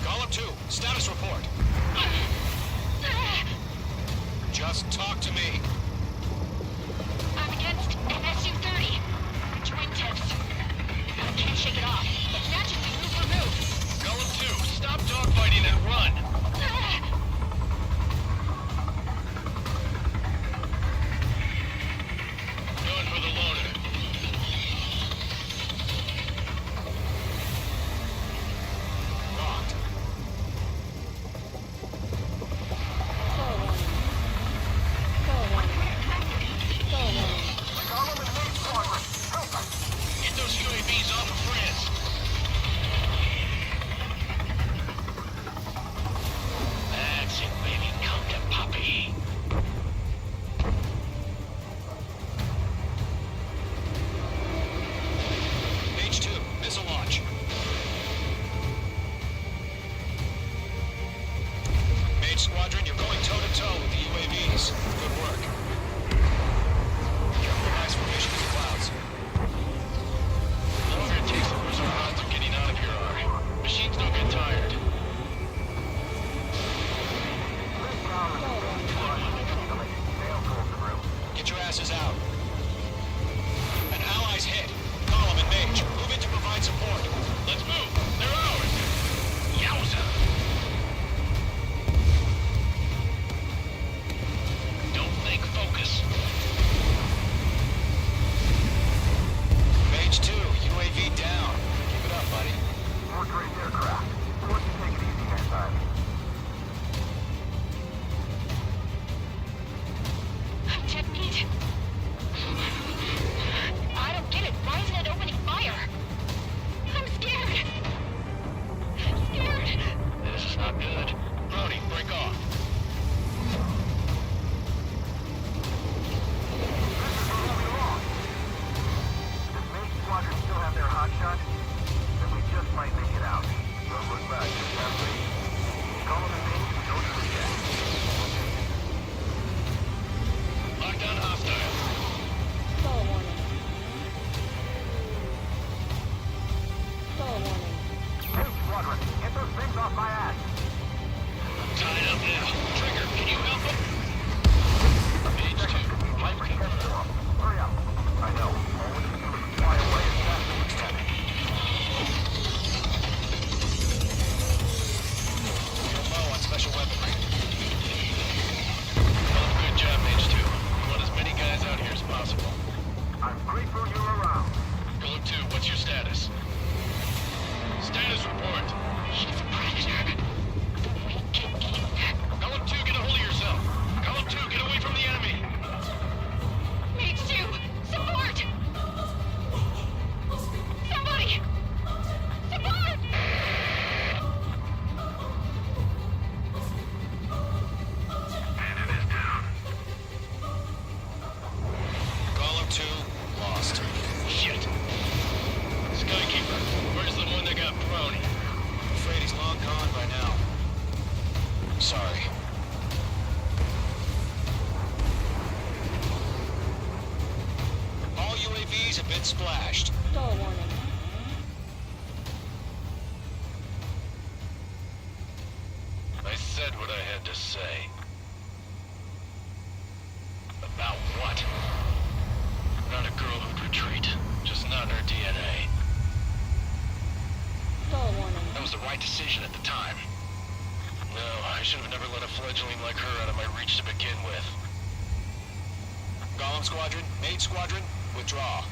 Golem 2, status report. Just talk to me.
I'm against an SU-30. Wingtips. I can't shake it off. It's matching me move for move.
Golem 2, stop dogfighting and run! Going for the loner.
Locked.
Get those UAVs off of France! That's it, baby. Come to Poppy.
Page 2, missile launch. Mage Squadron, you're going toe-to-toe with the UAVs. Good work. Nice formation in the clouds.
The longer it takes, the worse our odds of getting out of here are. Machines don't get tired.
Get your asses out. An ally's hit. Column and Mage, move in to provide support.
Let's move! They're ours! Yowza! Don't think, focus.
Mage 2, UAV down. Keep it up, buddy.
More trained aircraft. Let's take it easy next time.
I'm dead meat. I don't get it. Why isn't it opening fire? I'm scared. I'm scared.
This is not good. Brody, break off.
Does Mage Squadron still have their hotshot? Then we just might make it out. Don't look back, just have faith. Call them and Mage, go to the check.
Lockdown hostile.
Mage Squadron, get those things off my ass.
Tied up now. Trigger, can you help him? Page 2.
Might be head for 'em. Hurry up. I know. All we can do is fly away as fast as we can.
You're low on special weaponry.
Good job, Mage 2. We want as many guys out here as possible.
I'm grateful you're around.
Golem 2, what's your status? Status report.
He's a predator. The wicked king.
Golem 2, get a hold of yourself. Golem 2, get away from the enemy.
Mage 2, support! Somebody! Support!
Golem 2, lost.
Shit. Skykeeper, where's the one that got prone?
Afraid he's long gone by now. Sorry. All UAVs have been splashed.
I said what I had to say. About what? Not a girl who'd retreat. Just not in her DNA. That was the right decision at the time. No, I should have never let a fledgling like her out of my reach to begin with.
Golem Squadron, Mage Squadron, withdraw.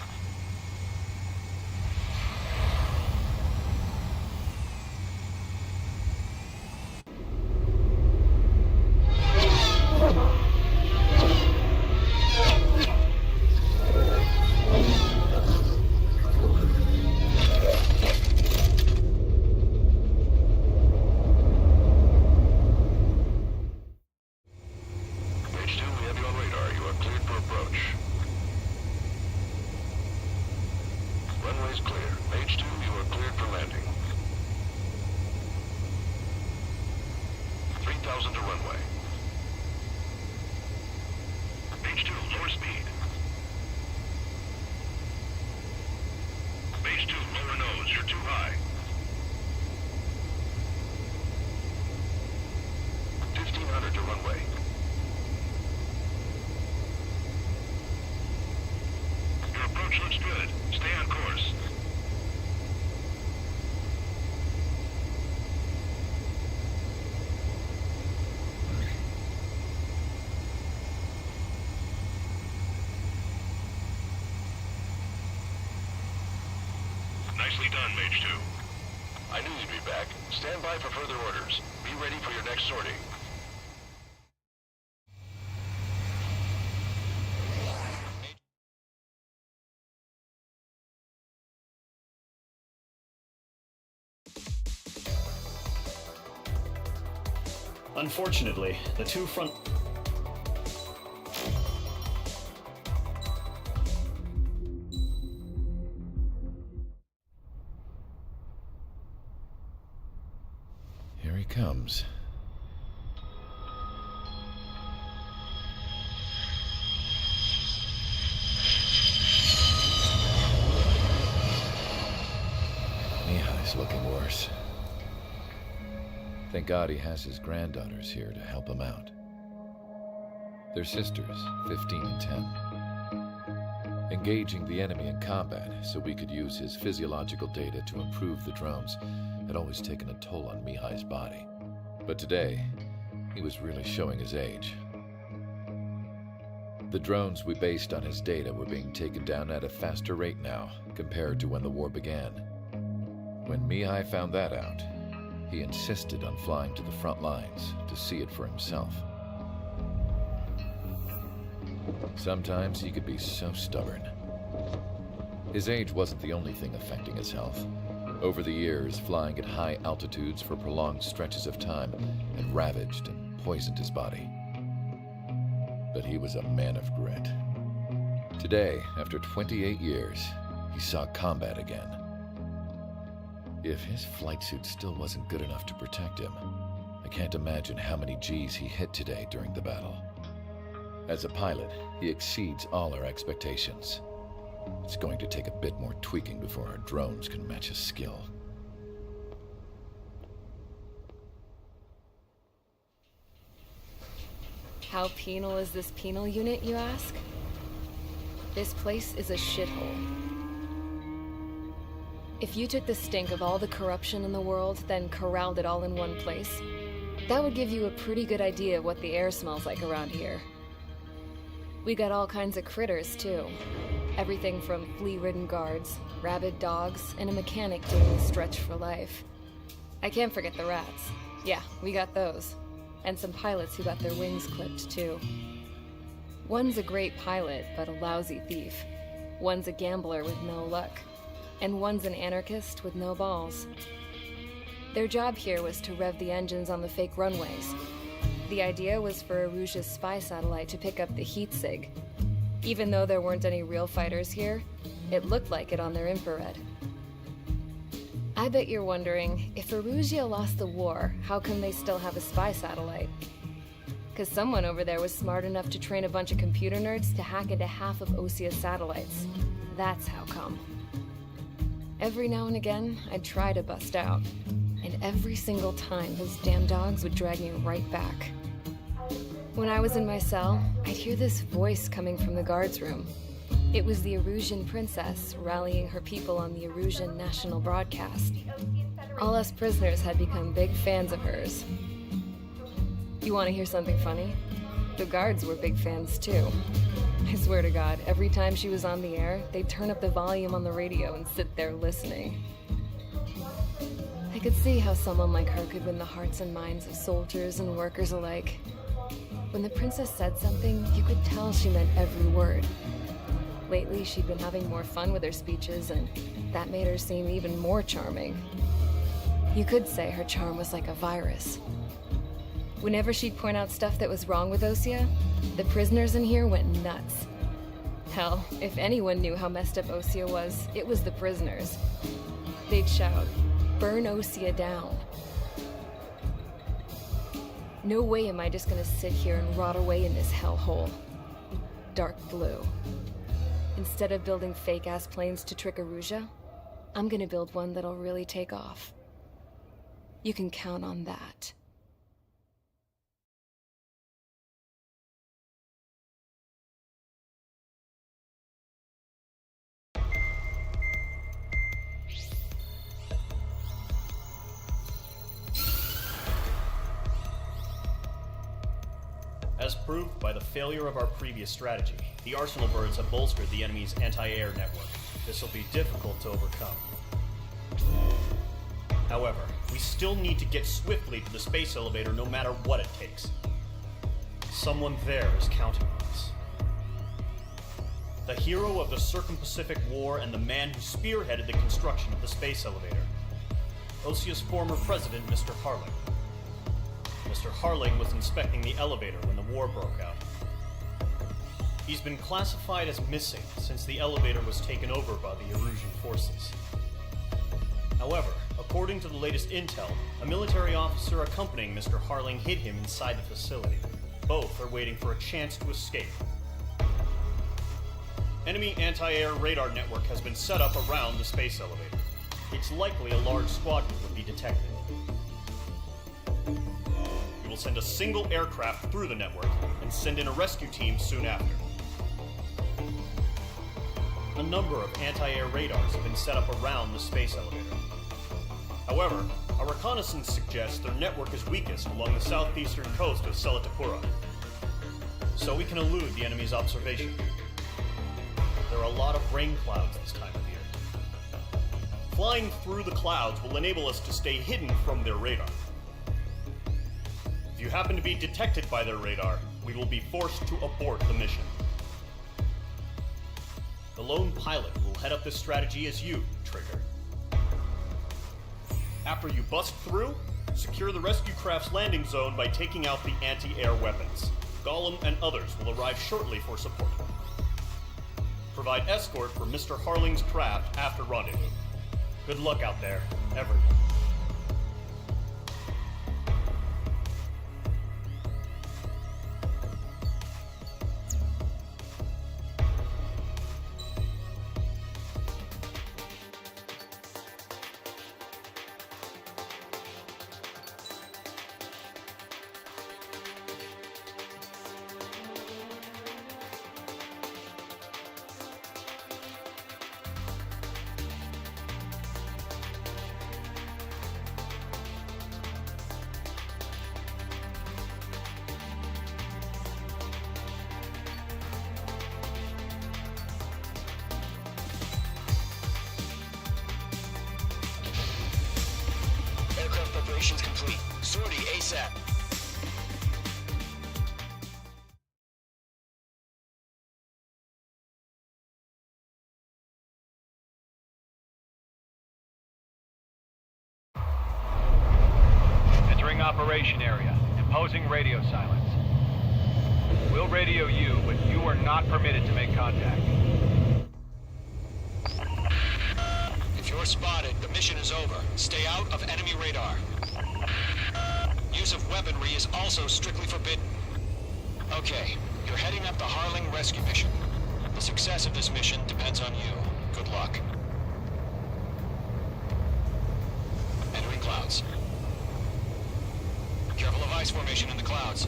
Runway's clear. Page 2, you are cleared for landing. 3,000 to runway. Page 2, lower speed. Page 2, lower nose. You're too high. 1,500 to runway. Your approach looks good. Stay on course. Nicely done, Mage 2. I knew you'd be back. Stand by for further orders. Be ready for your next sortie.
Unfortunately, the two front...
Here he comes. Mihai's looking worse. Thank God he has his granddaughters here to help him out. They're sisters, 15 and 10. Engaging the enemy in combat so we could use his physiological data to improve the drones had always taken a toll on Mihai's body. But today, he was really showing his age. The drones we based on his data were being taken down at a faster rate now compared to when the war began. When Mihai found that out, he insisted on flying to the front lines to see it for himself. Sometimes he could be so stubborn. His age wasn't the only thing affecting his health. Over the years, flying at high altitudes for prolonged stretches of time had ravaged and poisoned his body. But he was a man of grit. Today, after 28 years, he saw combat again. If his flight suit still wasn't good enough to protect him, I can't imagine how many Gs he hit today during the battle. As a pilot, he exceeds all our expectations. It's going to take a bit more tweaking before our drones can match his skill.
How penal is this penal unit, you ask? This place is a shithole. If you took the stink of all the corruption in the world, then corralled it all in one place, that would give you a pretty good idea of what the air smells like around here. We got all kinds of critters, too. Everything from flea-ridden guards, rabid dogs, and a mechanic doing the stretch for life. I can't forget the rats. Yeah, we got those. And some pilots who got their wings clipped, too. One's a great pilot, but a lousy thief. One's a gambler with no luck. And one's an anarchist with no balls. Their job here was to rev the engines on the fake runways. The idea was for Aruja's spy satellite to pick up the heat sig. Even though there weren't any real fighters here, it looked like it on their infrared. I bet you're wondering, if Aruja lost the war, how come they still have a spy satellite? Because someone over there was smart enough to train a bunch of computer nerds to hack into half of Osia's satellites. That's how come. Every now and again, I'd try to bust out. And every single time, those damn dogs would drag me right back. When I was in my cell, I'd hear this voice coming from the guards room. It was the Erusian princess rallying her people on the Erusian national broadcast. All us prisoners had become big fans of hers. You want to hear something funny? The guards were big fans too. I swear to God, every time she was on the air, they'd turn up the volume on the radio and sit there listening. I could see how someone like her could win the hearts and minds of soldiers and workers alike. When the princess said something, you could tell she meant every word. Lately, she'd been having more fun with her speeches, and that made her seem even more charming. You could say her charm was like a virus. Whenever she'd point out stuff that was wrong with Osia, the prisoners in here went nuts. Hell, if anyone knew how messed up Osea was, it was the prisoners. They'd shout, "Burn Osea down." No way am I just gonna sit here and rot away in this hellhole. Dark blue. Instead of building fake-ass planes to trick Erusea, I'm gonna build one that'll really take off. You can count on that.
As proved by the failure of our previous strategy, the Arsenal birds have bolstered the enemy's anti-air network. This will be difficult to overcome. However, we still need to get swiftly to the space elevator no matter what it takes. Someone there is counting on us. The hero of the Circum-Pacific War and the man who spearheaded the construction of the space elevator. Osea's former president, Mr. Harling. Mr. Harling was inspecting the elevator when the war broke out. He's been classified as missing since the elevator was taken over by the Erusian forces. However, according to the latest intel, a military officer accompanying Mr. Harling hid him inside the facility. Both are waiting for a chance to escape. Enemy anti-air radar network has been set up around the space elevator. It's likely a large squadron would be detected. We will send a single aircraft through the network and send in a rescue team soon after. A number of anti-air radars have been set up around the space elevator. However, our reconnaissance suggests their network is weakest along the southeastern coast of Selatapura, so we can elude the enemy's observation. There are a lot of rain clouds this time of year. Flying through the clouds will enable us to stay hidden from their radar. If you happen to be detected by their radar, we will be forced to abort the mission. The lone pilot will head up this strategy as you, Trigger. After you bust through, secure the rescue craft's landing zone by taking out the anti-air weapons. Gollum and others will arrive shortly for support. Provide escort for Mr. Harling's craft after rendezvous. Good luck out there, everyone.
Aircraft preparations complete. Sortie ASAP.
Entering operation area. Imposing radio silence. We'll radio you, but you are not permitted to make contact.
If you're spotted, the mission is over. Stay out of enemy radar. Use of weaponry is also strictly forbidden. Okay, you're heading up the Harling rescue mission. The success of this mission depends on you. Good luck. Entering clouds. Careful of ice formation in the clouds.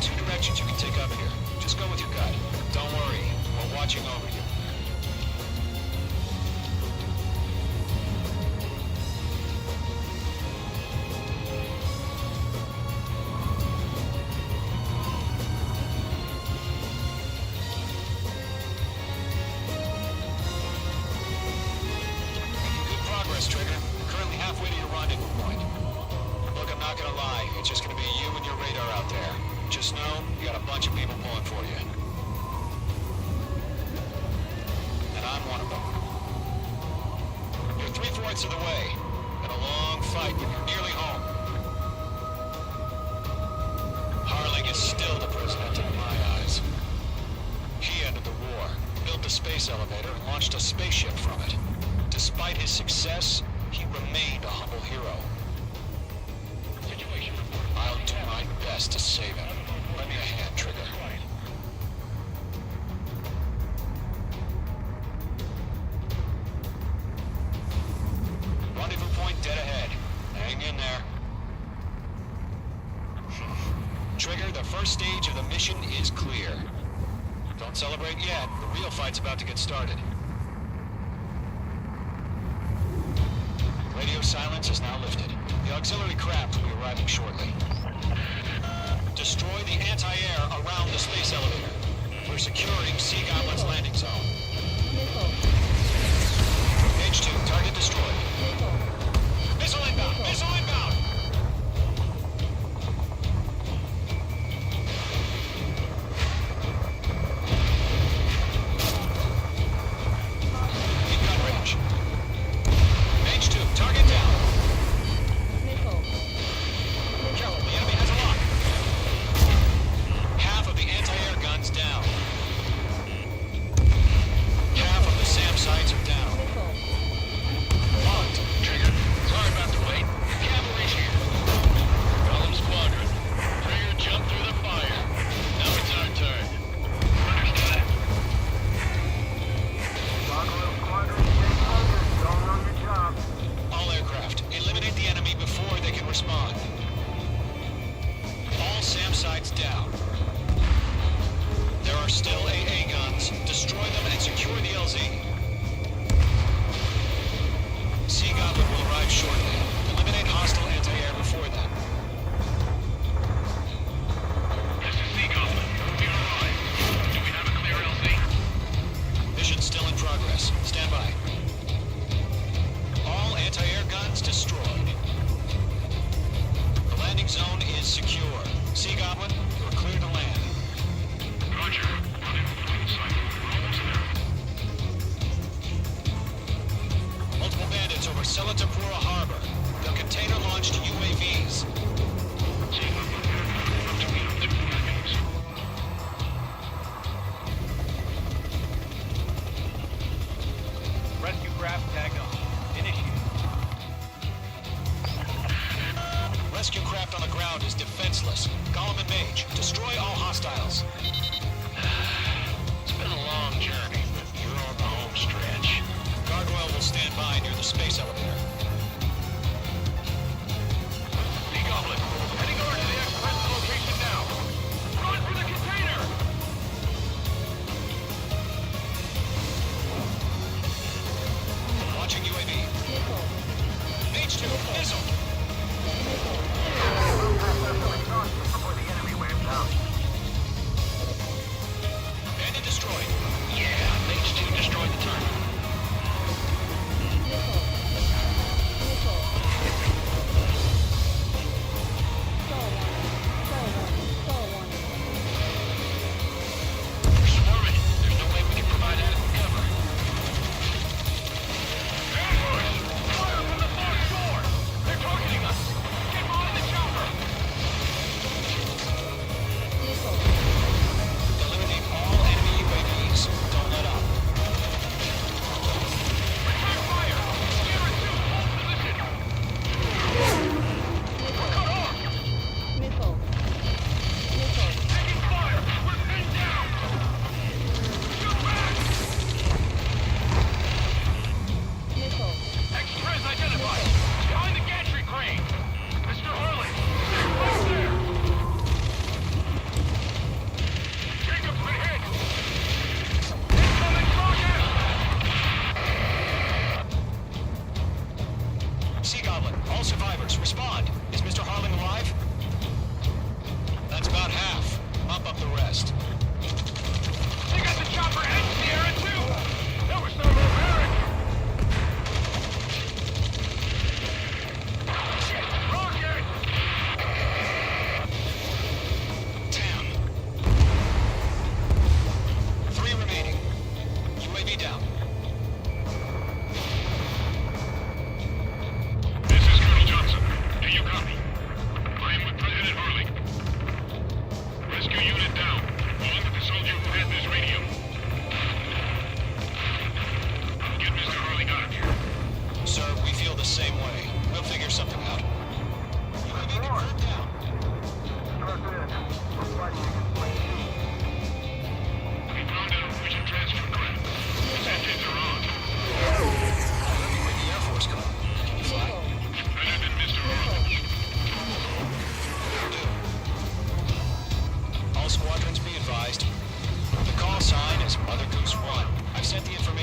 two directions you can take up here. Just go with your gut. Don't worry, we're watching over you. Trigger. Currently halfway to your rendezvous point. Look, I'm not gonna lie. It's just gonna be you and your radar out there. Just know, you got a bunch of people pulling for you. And I'm one of them. You're 3/4 of the way. Been a long fight, but you're nearly home. Harling is still the president in my eyes. He ended the war, built the space elevator, and launched a spaceship from it. Despite his success, he remained a humble hero.
Situation report.
I'll do my best to save him. Lend me a hand, Trigger. Rendezvous point dead ahead. Hang in there. Trigger, the first stage of the mission is clear. Don't celebrate yet. The real fight's about to get started. Radio silence is now lifted. The auxiliary craft will be arriving shortly. Destroy the anti-air around the space elevator. We're securing Sea Goblin's landing zone. H2, target destroyed. Missile inbound! Missile inbound! In gun range. H2, target down. Careful, the enemy has a lock. Half of the anti-air guns down. Half of the SAM sites are down. Locked.
Trigger. Sorry about the wait. Cavalry's here. Golem Squadron. Trigger jumped through the fire. Now it's our turn. Understood.
All aircraft, eliminate the enemy before they can respond. All SAM sites down. There are still AA guns. Destroy them and secure the LZ. Sea Goblin will arrive shortly. Eliminate hostile anti-air before then.
This is Sea Goblin. We arrived. Do we have a clear LZ?
Mission still in progress. Stand by. All anti-air guns destroyed. The landing zone is secure. Sea Goblin, you are clear to land.
Roger. Running point site. We're almost there.
Multiple bandits over Selatapura Harbor. Their container-launched UAVs.
Sea Goblin aircraft up to meet up to enemies.
Rescue craft tagged on. Initiate.
Rescue craft on the ground is defenseless. Golem and Mage, destroy all hostiles.
It's been a long journey, but you're on the home stretch.
Gargoyle will stand by near the space elevator.
Sea Goblin, heading over to the express location now. Run for the container!
Launching UAV. H2, missile. Bandit destroyed.
Yeah, H2 destroyed the turret.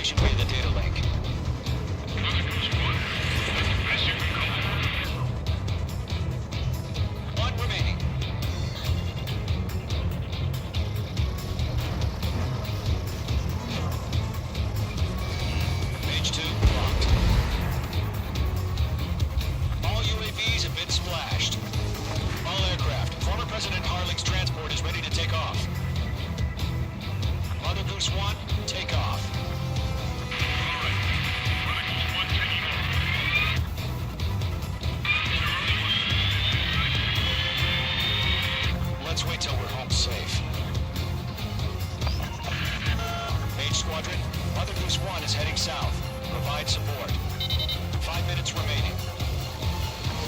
communication via the data link. One remaining. Page 2 locked. All UAVs have been splashed. All aircraft. Former President Harling's transport is ready to take off. Mother Goose 1, take off. Let's wait till we're home safe. Mage Squadron, Mother Goose 1 is heading south. Provide support. 5 minutes remaining.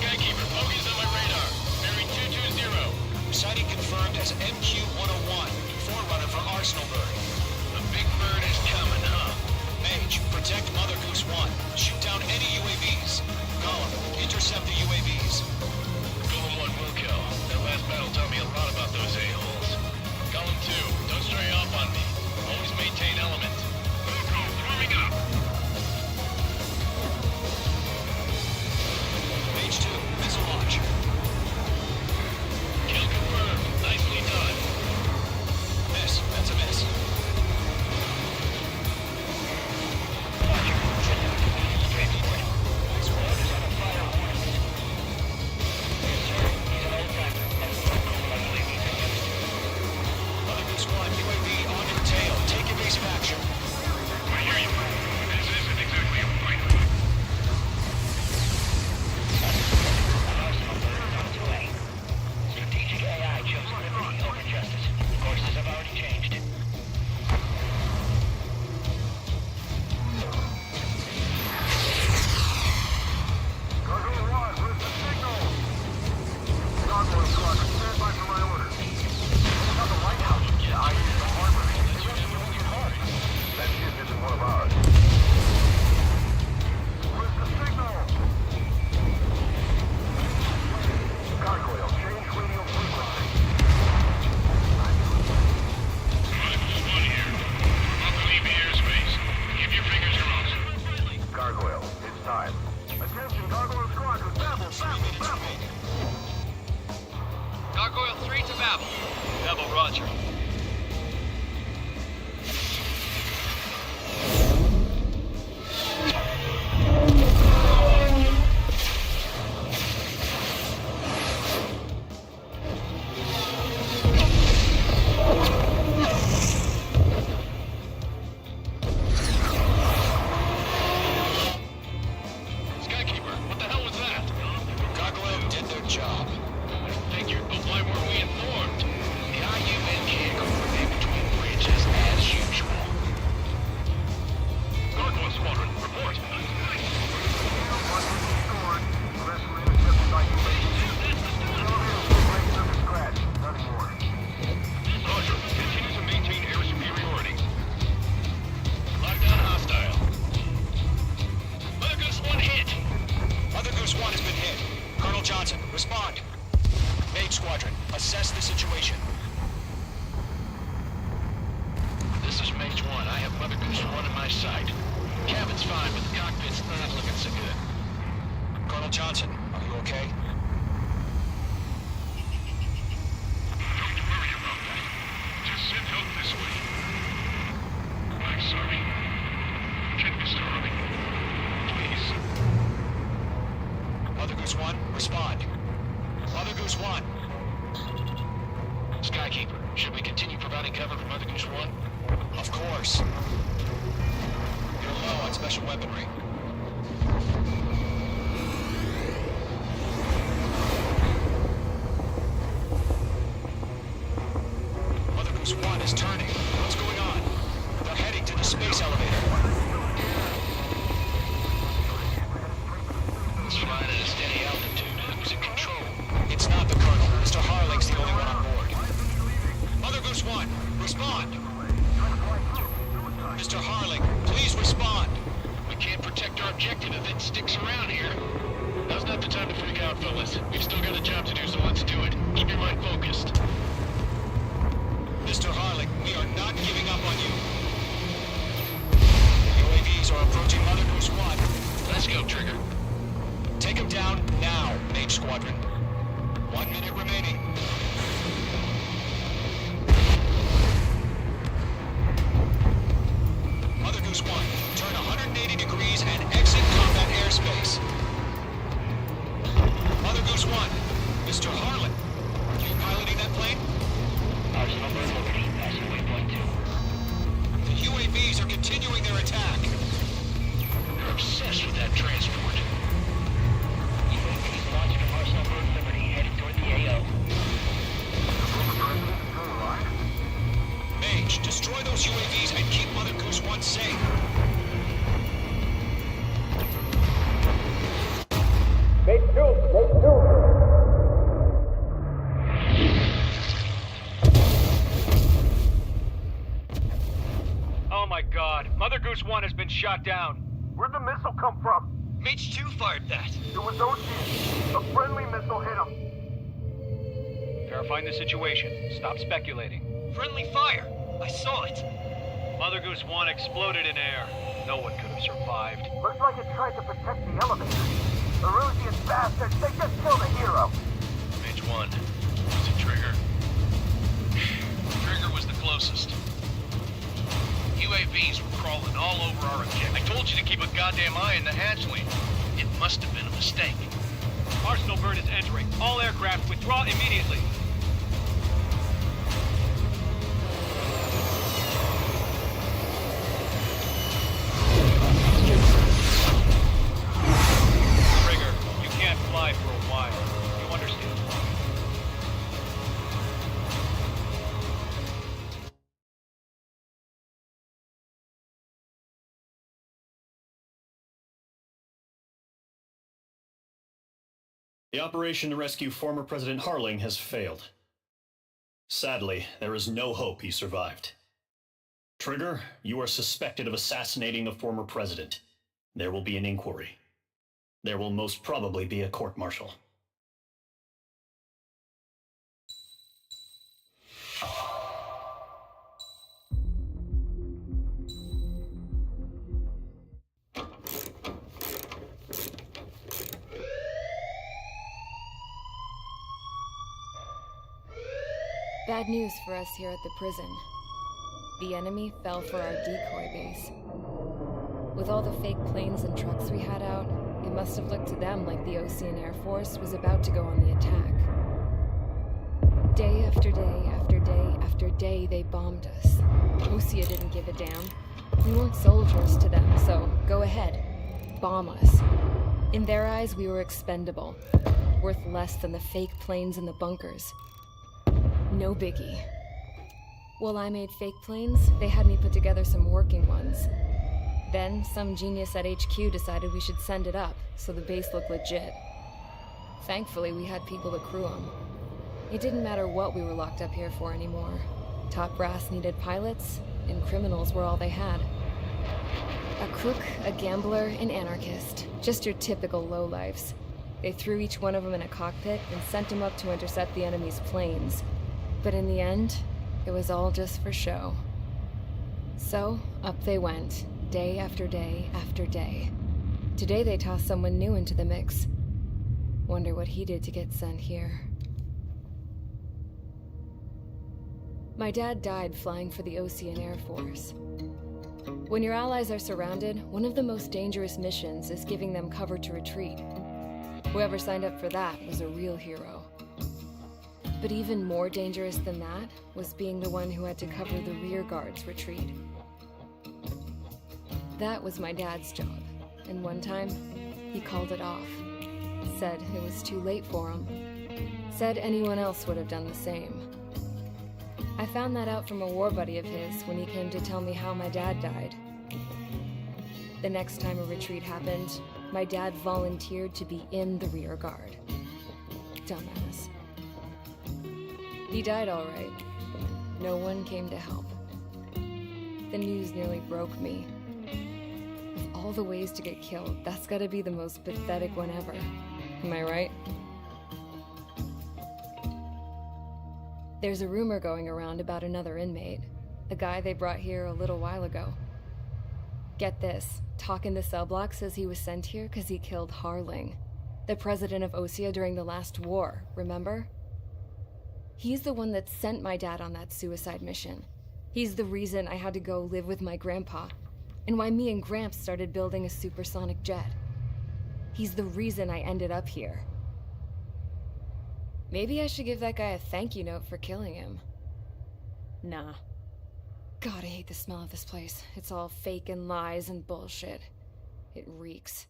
Skykeeper, bogeys on my radar. Bearing 220.
Sighting confirmed as MQ-101, forerunner for Arsenalburg.
The big bird is coming, huh?
Mage, protect Mother Goose 1. Shoot down any UAVs. Gollum, intercept the UAVs.
Golem 1 will kill. That last battle taught me a lot about those a-holes. Golem 2, don't stray off on me. Always maintain element. Wilco, warming up.
Mage 2, missile launch.
Kill confirmed. Nicely done.
Miss, that's a miss. Mother Goose 1, UAV on your tail. Take evasive action.
I hear you. This isn't exactly a fight.
Strategic AI chose liberty over justice. Courses have already changed.
Gargoyle 1, where's the signal? Gargoyle Squad, stand by for my orders. Not the lighthouse. Yeah, I use the harbor. It's just moving your car. That ship isn't one of ours. Where's the signal? Gargoyle, change radio frequency.
Squad here. We're about to leave the airspace. Keep your fingers crossed.
Gargoyle, it's time. Attention, Gargoyle Squad, to Babel, Babel, Babel.
Gargoyle 3 to Babel. Babel, roger.
Skykeeper, what the hell was that?
Gargoyle did their job.
Figured, but why weren't we informed?
The IUN can't coordinate between bridges as usual.
Gargoyle Squadron, report. Roger. Continue to maintain air superiority.
Lockdown hostile. Mother Goose 1 hit.
Mother Goose 1 has been hit. Colonel Johnson, respond. Mage Squadron, assess the situation.
This is Mage 1. I have Mother Goose 1 in my sight. Cabin's fine, but the cockpit's not looking so good.
Colonel Johnson, are you okay?
Don't worry about that. Just send help this way. I'm sorry. Get Mr. Harling. Please.
Mother Goose 1, respond. Mother Goose 1.
Skykeeper, should we continue providing cover for Mother Goose 1?
Of course. You're low on special weaponry. Mother Goose 1 is turning. What's going on? They're heading to the space elevator.
It's flying at a steady altitude. Who's in control?
It's not the Colonel. Mr. Harling's the only one on board. Mother Goose 1, respond. Mr. Harling, please respond.
We can't protect our objective if it sticks around here. Now's not the time to freak out, fellas. We've still got a job to do, so let's do it. Keep your mind focused.
Mr. Harling, we are not giving up on you. You
UAVs are continuing their attack.
They're obsessed with that transport. UAVs launching from Arsenal Bird Liberty, headed toward the AO.
Mage, destroy those UAVs and keep Mother Goose 1 safe.
Oh my god, Mother Goose 1 has been shot down.
Where'd the missile come from?
Mage 2 fired that.
It was Ocean. A friendly missile hit him.
Verifying the situation. Stop speculating.
Friendly fire. I saw it.
Mother Goose 1 exploded in air. No one could have survived.
Looks like it tried to protect the elevator. Erusian bastards, they just killed a hero.
Mage 1. Was it Trigger? Trigger was the closest. UAVs were crawling all over our objective. I told you to keep a goddamn eye on the hatchway. It must have been a mistake.
Arsenal Bird is entering. All aircraft withdraw immediately. Trigger, you can't fly for a while. You understand?
The operation to rescue former President Harling has failed. Sadly, there is no hope he survived. Trigger, you are suspected of assassinating a former president. There will be an inquiry. There will most probably be a court-martial.
Bad news for us here at the prison. The enemy fell for our decoy base. With all the fake planes and trucks we had out, it must have looked to them like the Ocean Air Force was about to go on the attack. Day after day after day after day, they bombed us. Osea didn't give a damn. We weren't soldiers to them, so go ahead. Bomb us. In their eyes, we were expendable. Worth less than the fake planes in the bunkers. No biggie. While I made fake planes, they had me put together some working ones. Then, some genius at HQ decided we should send it up, so the base looked legit. Thankfully, we had people to crew them. It didn't matter what we were locked up here for anymore. Top brass needed pilots, and criminals were all they had. A crook, a gambler, an anarchist. Just your typical lowlifes. They threw each one of them in a cockpit and sent them up to intercept the enemy's planes. But in the end, it was all just for show. So, up they went, day after day after day. Today they tossed someone new into the mix. Wonder what he did to get sent here. My dad died flying for the Ocean Air Force. When your allies are surrounded, one of the most dangerous missions is giving them cover to retreat. Whoever signed up for that was a real hero. But even more dangerous than that was being the one who had to cover the rear guard's retreat. That was my dad's job, and one time, he called it off. Said it was too late for him. Said anyone else would have done the same. I found that out from a war buddy of his when he came to tell me how my dad died. The next time a retreat happened, my dad volunteered to be in the rear guard. Dumbass. He died all right. No one came to help. The news nearly broke me. Of all the ways to get killed, that's gotta be the most pathetic one ever. Am I right? There's a rumor going around about another inmate. A guy they brought here a little while ago. Get this, talk in the cell block says he was sent here because he killed Harling, the president of Osea during the last war, remember? He's the one that sent my dad on that suicide mission. He's the reason I had to go live with my grandpa, and why me and Gramps started building a supersonic jet. He's the reason I ended up here. Maybe I should give that guy a thank you note for killing him. Nah. God, I hate the smell of this place. It's all fake and lies and bullshit. It reeks.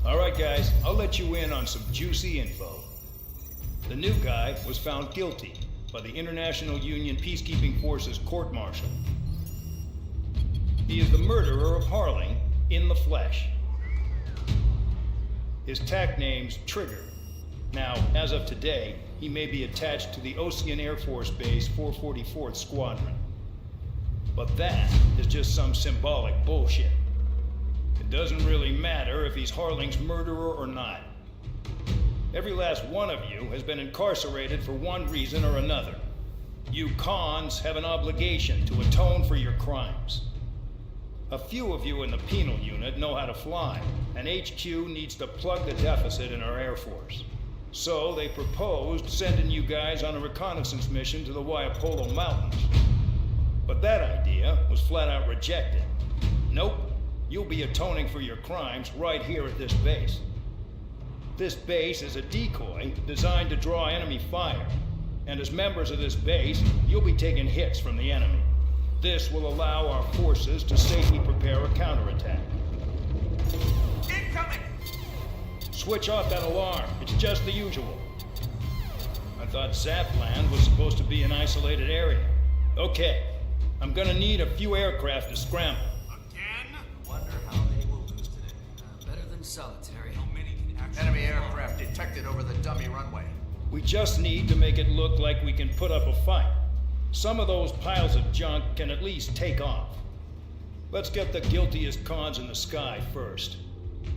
Alright guys, I'll let you in on some juicy info. The new guy was found guilty by the International Union Peacekeeping Forces court-martial. He is the murderer of Harling in the flesh. His tag name's Trigger. Now, as of today, he may be attached to the Ocean Air Force Base 444th Squadron. But that is just some symbolic bullshit. It doesn't really matter if he's Harling's murderer or not. Every last one of you has been incarcerated for one reason or another. You cons have an obligation to atone for your crimes. A few of you in the penal unit know how to fly, and HQ needs to plug the deficit in our Air Force. So they proposed sending you guys on a reconnaissance mission to the Waiapolo Mountains. But that idea was flat out rejected. Nope. You'll be atoning for your crimes right here at this base. This base is a decoy designed to draw enemy fire, and as members of this base, you'll be taking hits from the enemy. This will allow our forces to safely prepare a counterattack.
Incoming!
Switch off that alarm. It's just the usual. I thought Zapland was supposed to be an isolated area. Okay, I'm gonna need a few aircraft to scramble.
Wonder how they will lose today.
Better than solitary.
How many can actually...
Enemy aircraft detected over the dummy runway.
We just need to make it look like we can put up a fight. Some of those piles of junk can at least take off. Let's get the guiltiest cons in the sky first.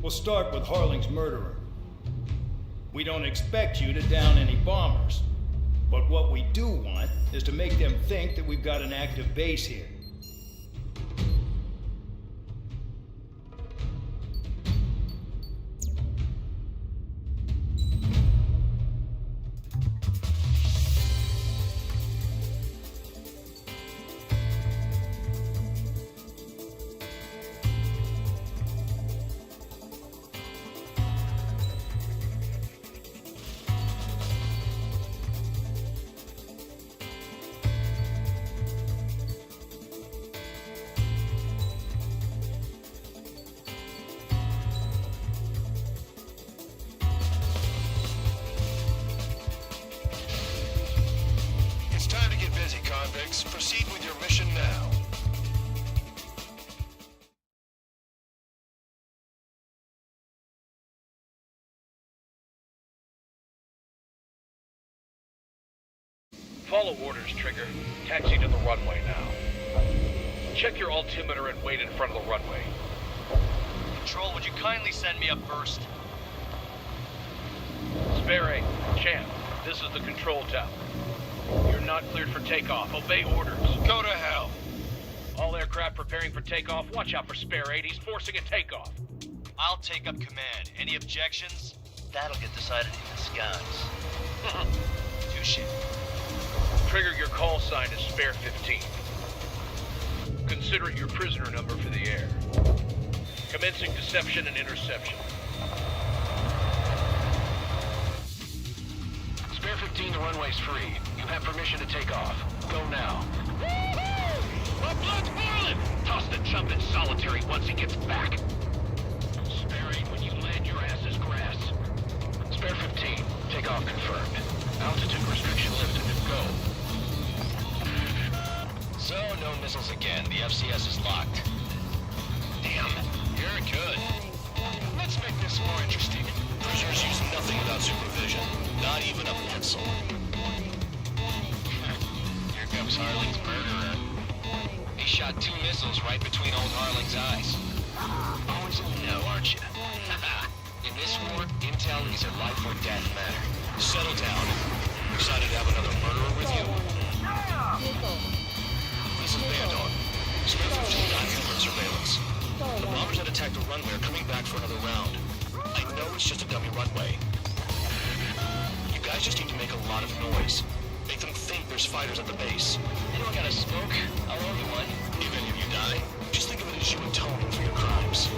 We'll start with Harling's murderer. We don't expect you to down any bombers. But what we do want is to make them think that we've got an active base here.
It's time to get busy, convicts. Proceed with your mission now.
Follow orders, Trigger. Taxi to the runway now. Check your altimeter and wait in front of the runway.
Control, would you kindly send me up first?
Spare 8, Champ, this is the control tower. You're not cleared for takeoff. Obey orders.
Go to hell.
All aircraft preparing for takeoff. Watch out for Spare 8. He's forcing a takeoff.
I'll take up command. Any objections? That'll get decided in the skies. Touche.
Trigger, your call sign is Spare 15. Consider it your prisoner number for the air. Commencing deception and interception.
Spare 15, the runway's free. You have permission to take off. Go now.
A blood's boiling! Toss the chump in solitary once he gets back. Spare 8, when you land, your ass is grass.
Spare 15, take off confirmed. Altitude restriction lifted. Go. So, no missiles again. The FCS is locked.
Damn, you're good.
Let's make this more interesting. Prisoners use nothing without supervision. Not even a pencil.
Here comes Harling's murderer. He shot 2 missiles right between old Harling's eyes. Always a no, aren't you? In this war, intel is a life or death matter.
Settle down. Excited to have another murderer with you? This is Bandon. Spare 15 got you for surveillance. The bombers that attacked the runway are coming back for another round. I know it's just a dummy runway. You guys just need to make a lot of noise. Make them think there's fighters at the base.
Anyone got a smoke? I'll owe you one.
If any of you die, just think of it as you atoning for your crimes.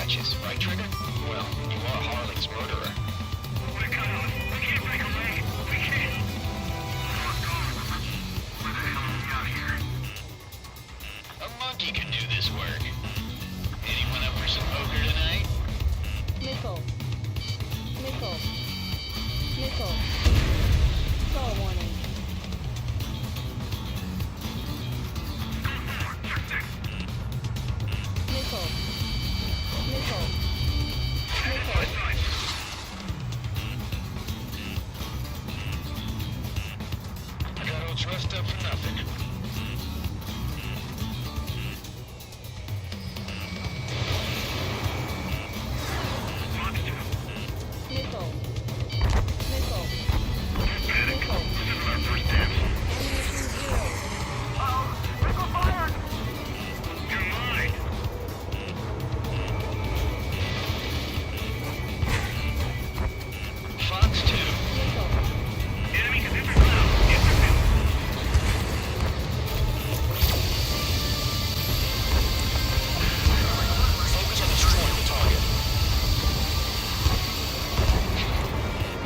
matches, right, Trigger? Well, you are Harley's murderer.
We're cut off. We can't break away. We can't. Where the hell are we out here?
A monkey can do this work. Anyone up for some poker tonight?
Nickel. Call warning. Nickel.
I got all dressed up for nothing.
Nickel.
Fox 2.
Enemy has entered cloud. Intercept.
Focus on destroying the target.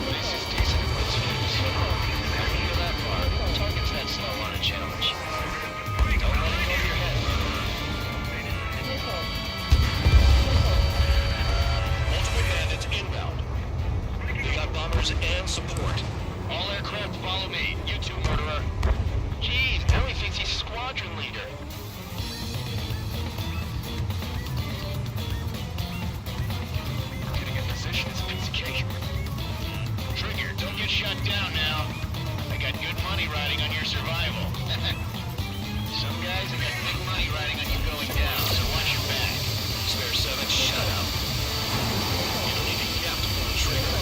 This is decent. Let's finish. After you go that far, target's that slow on a challenge. Don't let it go to your head. Multiple bandits inbound. We got bombers and support. All aircraft follow me. You two, murderer. Jeez, now he thinks he's squadron leader. Getting a position is a piece of cake. Trigger, don't get shut down now. I got good money riding on your survival. Some guys have got big money riding on you going down, so watch your back. Spare 7, shut up. You don't need to yap to pull the trigger.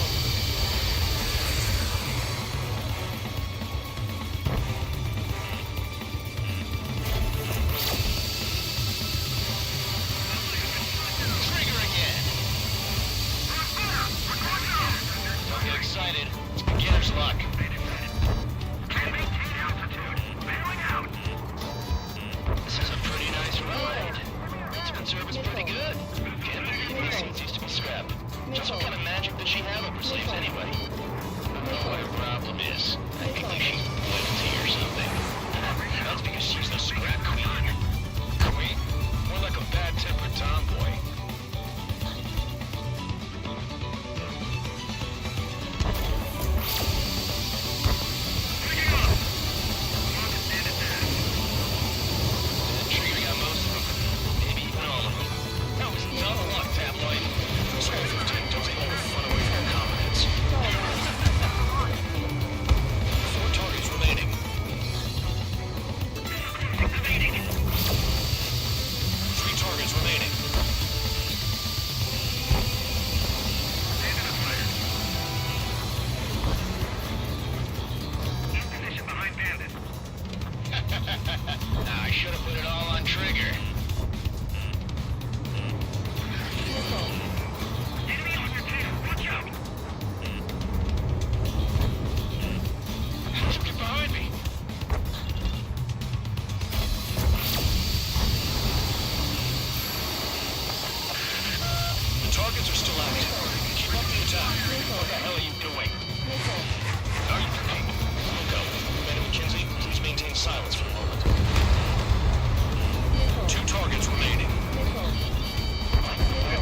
Trigger again. Don't get excited. It's beginner's luck. This is a pretty nice ride. Instrument service pretty good. Can't believe these seats used to be scrapped. Just what kind of magic does she have up her sleeves anyway? I know what her problem is. I think she's guilty or something. That's because she's the scrap queen. Queen? More like a bad-tempered tomboy. Trigger got most of them. Maybe even all of them. That was dumb luck, tabloid. Sorry, 15, don't take all the fun away from your confidence. 4 targets remaining. 3 targets remaining.
In position behind bandit.
Nah, I should have put it all on Trigger.
Enemy on your tail. Watch out.
Get behind me. The targets are still active. Keep up the attack. What the hell are you doing? Are you ready? We'll go. Commander McKenzie, please maintain silence for the moment. 2 targets remaining.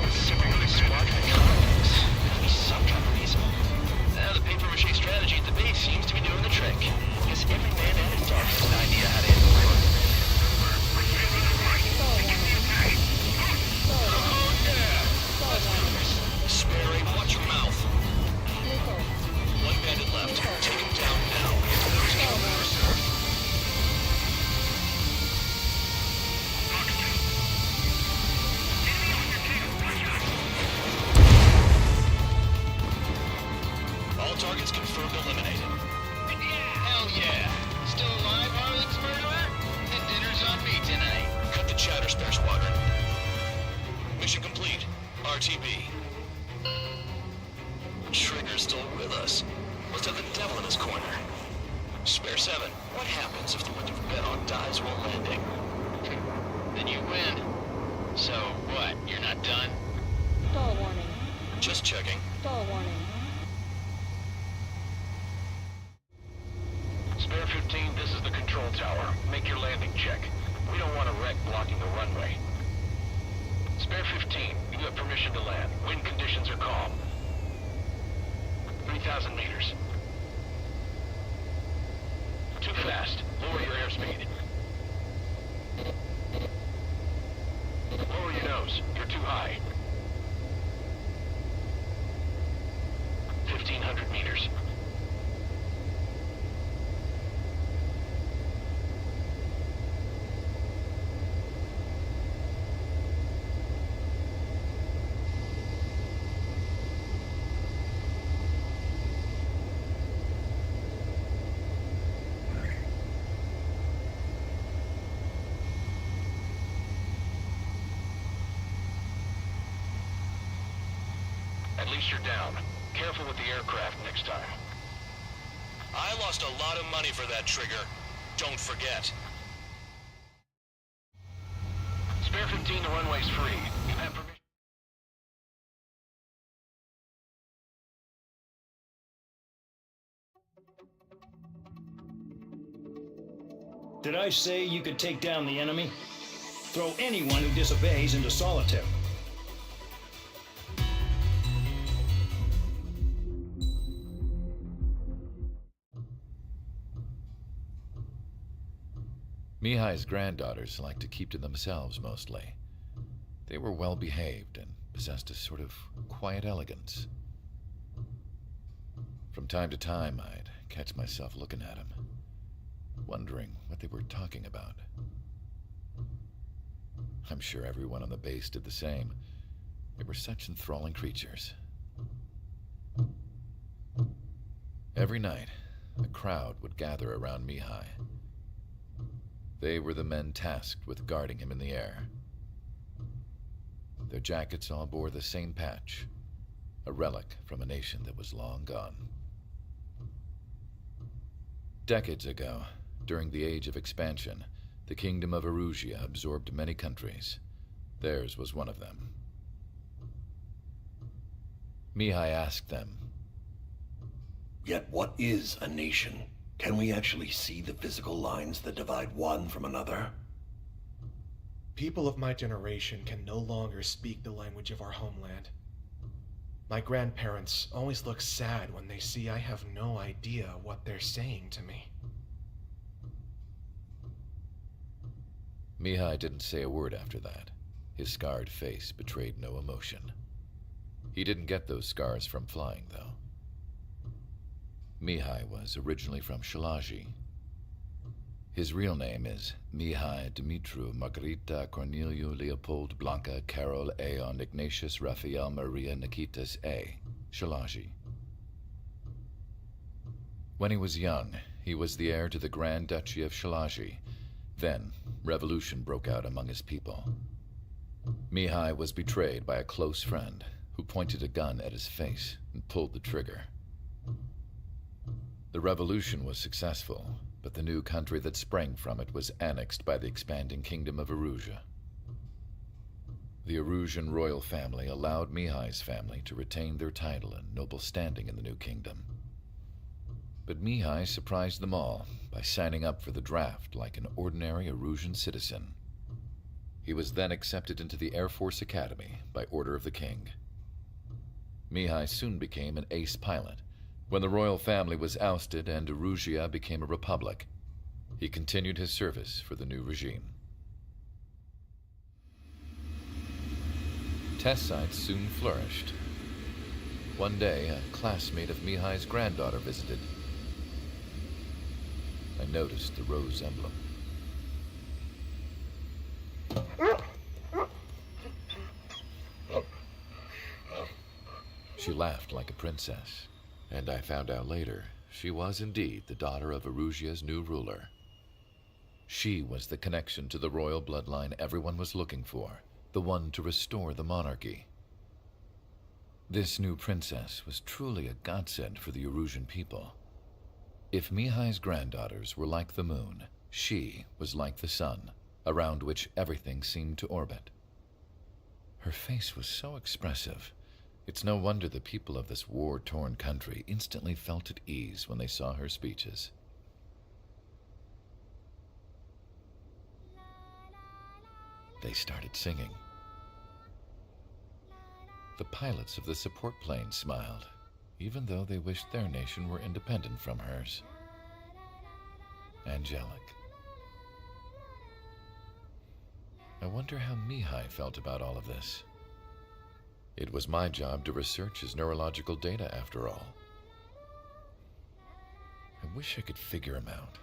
Specifically squadron contacts. At least some kind of reason. Now the paper-mache strategy at the base seems to be doing the trick. Guess every man and his dog has an idea how to handle it. Oh yeah! Let's do this. Spare aim, watch your mouth. 1 bandit left. Take him down now. There's no mercy. All targets confirmed eliminated. Hell yeah! Still alive, Harley's murderer? And dinner's on me tonight. Cut the chatter, Spare Squadron. Mission complete. RTB. Trigger's still with us. Must have the devil in his corner. Spare 7, what happens if the one you've bet on dies while landing? Then you win. So what, you're not done? Just checking.
Stall warning.
Spare 15, this is the control tower. Make your landing check. We don't want a wreck blocking the runway. Spare 15, you have permission to land. Wind conditions are calm. 3,000 meters. Too fast. Lower your airspeed. Lower your nose. You're too high. 1,500 meters. At least you're down. Careful with the aircraft next time.
I lost a lot of money for that trigger. Don't forget.
Spare 15, the runway's free. You have permission.
Did I say you could take down the enemy? Throw anyone who disobeys into solitary.
Mihai's granddaughters liked to keep to themselves mostly. They were well behaved and possessed a sort of quiet elegance. From time to time, I'd catch myself looking at them, wondering what they were talking about. I'm sure everyone on the base did the same. They were such enthralling creatures. Every night, a crowd would gather around Mihai. They were the men tasked with guarding him in the air. Their jackets all bore the same patch, a relic from a nation that was long gone. Decades ago, during the Age of Expansion, the Kingdom of Erusia absorbed many countries. Theirs was one of them. Mihai asked them,
"Yet what is a nation? Can we actually see the physical lines that divide one from another?"
People of my generation can no longer speak the language of our homeland. My grandparents always look sad when they see I have no idea what they're saying to me.
Mihai didn't say a word after that. His scarred face betrayed no emotion. He didn't get those scars from flying, though. Mihai was originally from Shalaji. His real name is Mihai Dumitru Margarita Corneliu Leopold Blanca Carol Aeon Ignatius Raphael Maria Nikitas A. Shalaji. When he was young, he was the heir to the Grand Duchy of Shalaji. Then, revolution broke out among his people. Mihai was betrayed by a close friend who pointed a gun at his face and pulled the trigger. The revolution was successful, but the new country that sprang from it was annexed by the expanding Kingdom of Erusia. The Erusian royal family allowed Mihai's family to retain their title and noble standing in the new kingdom. But Mihai surprised them all by signing up for the draft like an ordinary Erusian citizen. He was then accepted into the Air Force Academy by order of the king. Mihai soon became an ace pilot. When the royal family was ousted and Erusia became a republic, he continued his service for the new regime. Test sites soon flourished. One day, a classmate of Mihai's granddaughter visited. I noticed the rose emblem. She laughed like a princess. And I found out later, she was indeed the daughter of Erusia's new ruler. She was the connection to the royal bloodline everyone was looking for, the one to restore the monarchy. This new princess was truly a godsend for the Erusian people. If Mihai's granddaughters were like the moon, she was like the sun, around which everything seemed to orbit. Her face was so expressive. It's no wonder the people of this war-torn country instantly felt at ease when they saw her speeches. They started singing. The pilots of the support plane smiled, even though they wished their nation were independent from hers. Angelic. I wonder how Mihai felt about all of this. It was my job to research his neurological data, after all. I wish I could figure him out.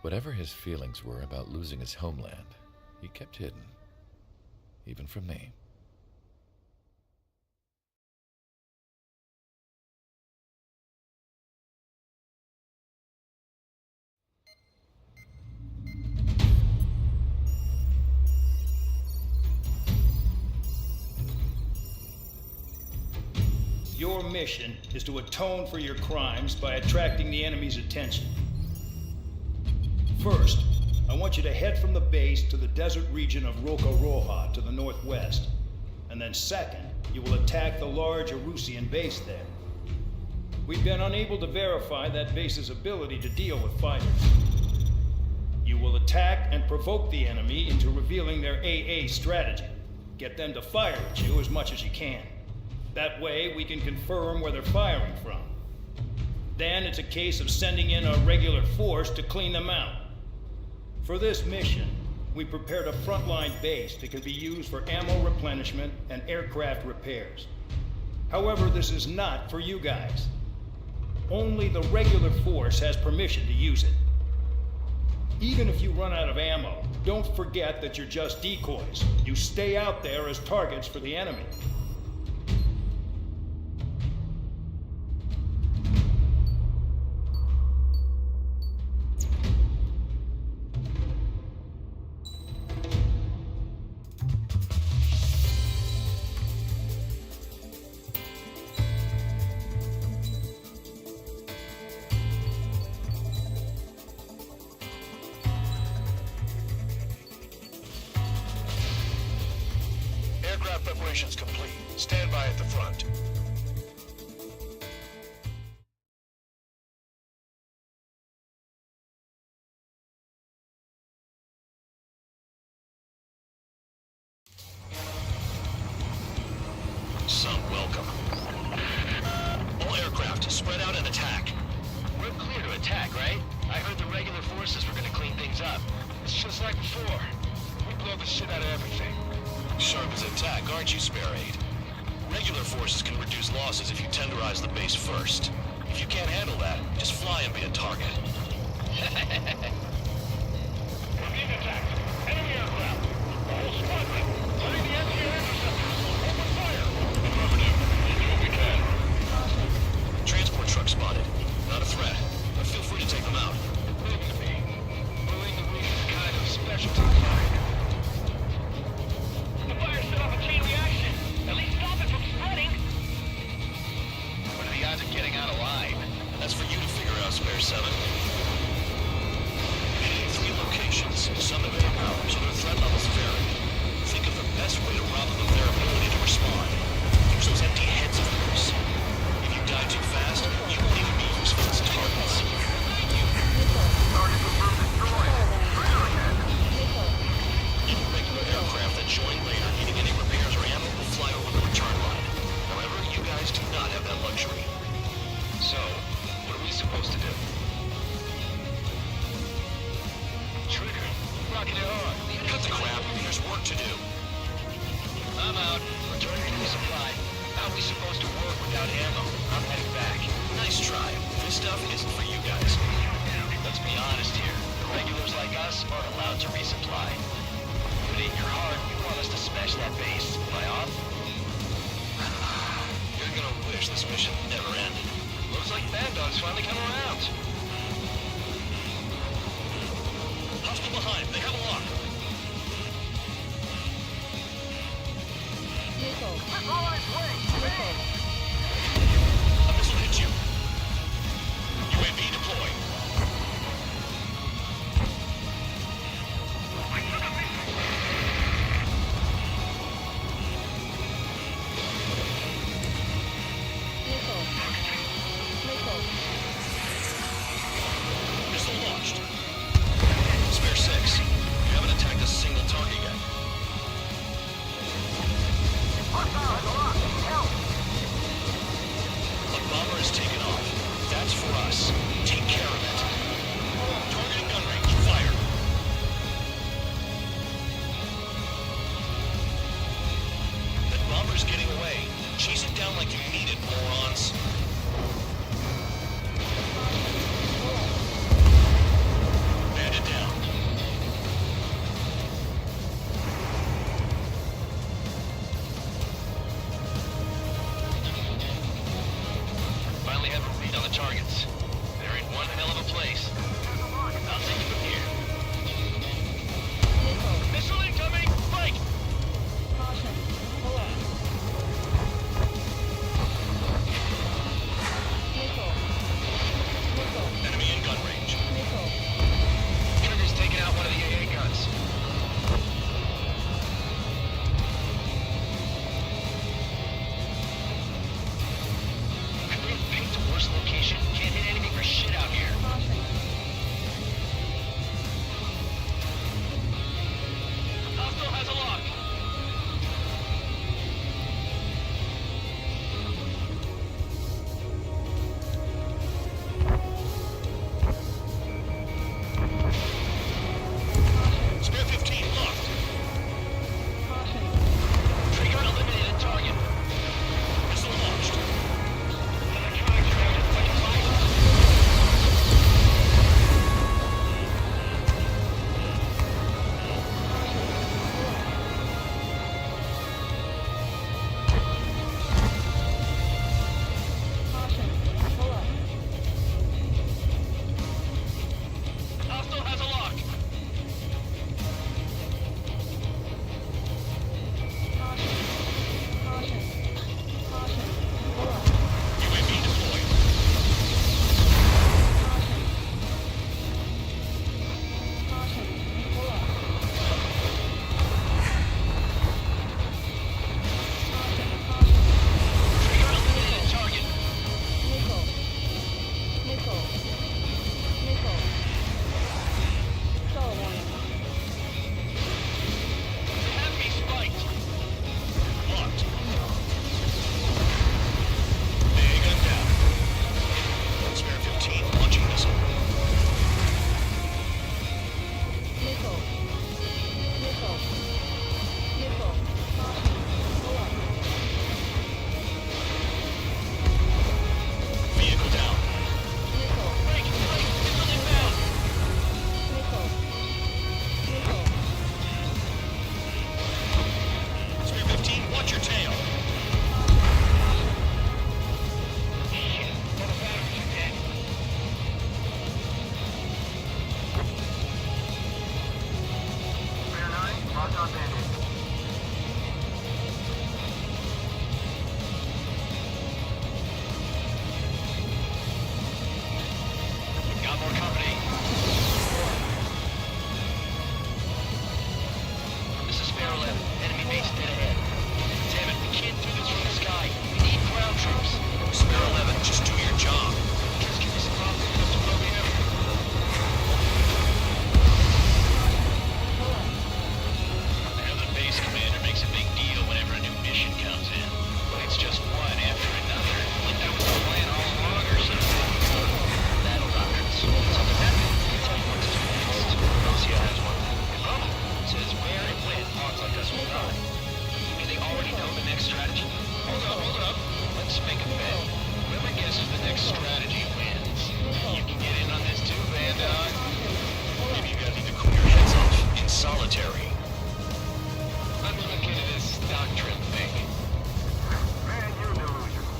Whatever his feelings were about losing his homeland, he kept hidden, even from me.
Your mission is to atone for your crimes by attracting the enemy's attention. First, I want you to head from the base to the desert region of Roca-Roja to the northwest. And then second, you will attack the large Erusian base there. We've been unable to verify that base's ability to deal with fighters. You will attack and provoke the enemy into revealing their AA strategy. Get them to fire at you as much as you can. That way, we can confirm where they're firing from. Then it's a case of sending in a regular force to clean them out. For this mission, we prepared a frontline base that can be used for ammo replenishment and aircraft repairs. However, this is not for you guys. Only the regular force has permission to use it. Even if you run out of ammo, don't forget that you're just decoys. You stay out there as targets for the enemy.
Aircraft preparations complete. Stand by at the front. Some welcome. All aircraft, spread out and attack.
We're clear to attack, right? I heard the regular forces were gonna clean things up. It's just like before. We blow the shit out of everything.
Sharp as a tack, aren't you, Spare Aid? Regular forces can reduce losses if you tenderize the base first. If you can't handle that, just fly and be a target.
We're being attacked. Enemy aircraft. The whole squadron. Letting the enemy interceptors. Open fire. Affirmative. We'll do what we can.
Transport truck spotted. Not a threat, but feel free to take them out.
Leave it to me. Bullying the weak is kind of specialty of mine.
The fire set off a chain reaction. At least stop it from spreading.
What are the odds of getting out alive?
That's for you to figure out, Spare 7. Hitting 3 locations, some have air power, so their threat levels vary. Think of the best way to rob them of their ability to respond. Use those empty heads of yours. If you die too fast, you won't even be useful as targets.
Target confirmed destroyed. Trigger again.
Any regular aircraft that join later needing any repairs or ammo will fly over the return line. However, you guys do not have that luxury.
So, what are we supposed to do? Trigger, rocking it hard.
Cut the crap, there's work to do.
I'm out. Returning to the supply. How are we supposed to work without ammo? I'm heading back.
Nice try. This stuff isn't for you guys.
Let's be honest here. The regulars like us aren't allowed to resupply. But in your heart, you want us to smash that base. Am I off?
You're gonna wish this mission never ended.
Looks like Bandog's finally come around.
Hostile behind, they have a lock. A missile hit you. UAV deployed.
like you mean it, morons. Bandit down. Finally have a read on the targets. They're in one hell of a place. I'll take it from here. Missile incoming! Fight! Enemy in gun range.
Trigger's taking out one of the AA guns. Could we have picked a worse location? Can't hit enemy for shit out here.
Hostile has a lock. Spare 15 locked.
Trigger eliminated target.
Missile launched.
Electronics ready to fight fire.
Hostile has a lock. UAV deployed.
Trigger eliminated target.
They have me spiked. Locked. AA gun down. Spare 15 launching missile. Vehicle down.
Break, missile inbound.
Spare 15, watch your tail.
Shit, all the batteries are dead.
Spare 9, locked on bandit.
Got more company. This is Spare 11. Enemy base dead ahead. Damn it, we can't do this from the sky. We need ground troops.
Spare 11, just do your job.
Just give me some optics to blow me up.
I know the base commander makes a big deal whenever a new mission comes in. But it's just one after another.
Like that was the plan all along or something. Battle doctrines. Something happened. I can tell you what to do next. Russia has one. Oh, it says where and when pawns like us will die. Do they already know the next strategy? Hold up. Let's make a bet. Whoever guesses the next strategy wins. You can get in on this too, Bandog.
Maybe you guys need to cool your heads off in solitary.
Let me look into this doctrine thing.
Man, you delusional.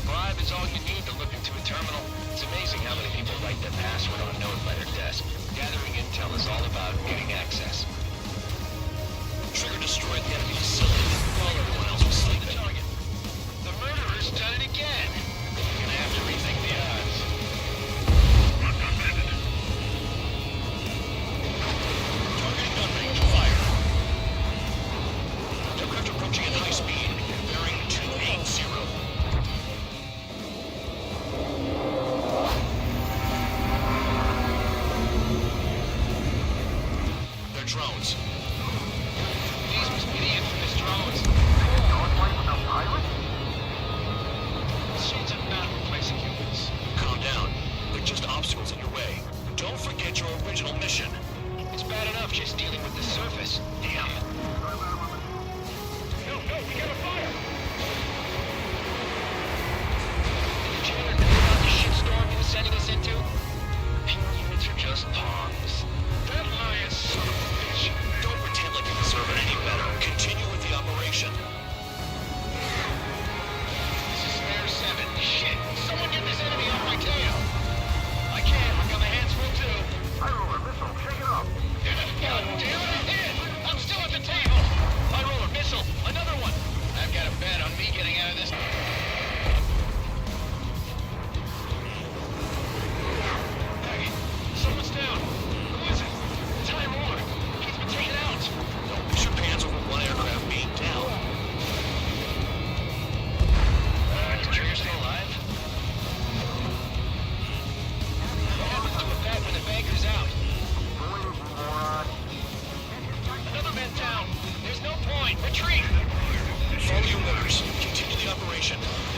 Bribe is all you need to look into a terminal. It's amazing how many people write their password on a note by their desk. Gathering intel is all about getting access.
Trigger destroyed the enemy facility while everyone else was sleeping.
Target. The murderer's done it again. Gonna have to rethink the odds.
Targeting gun range, fire. Aircraft approaching at high speed, bearing 280. They're drones.
These must be the infamous drones.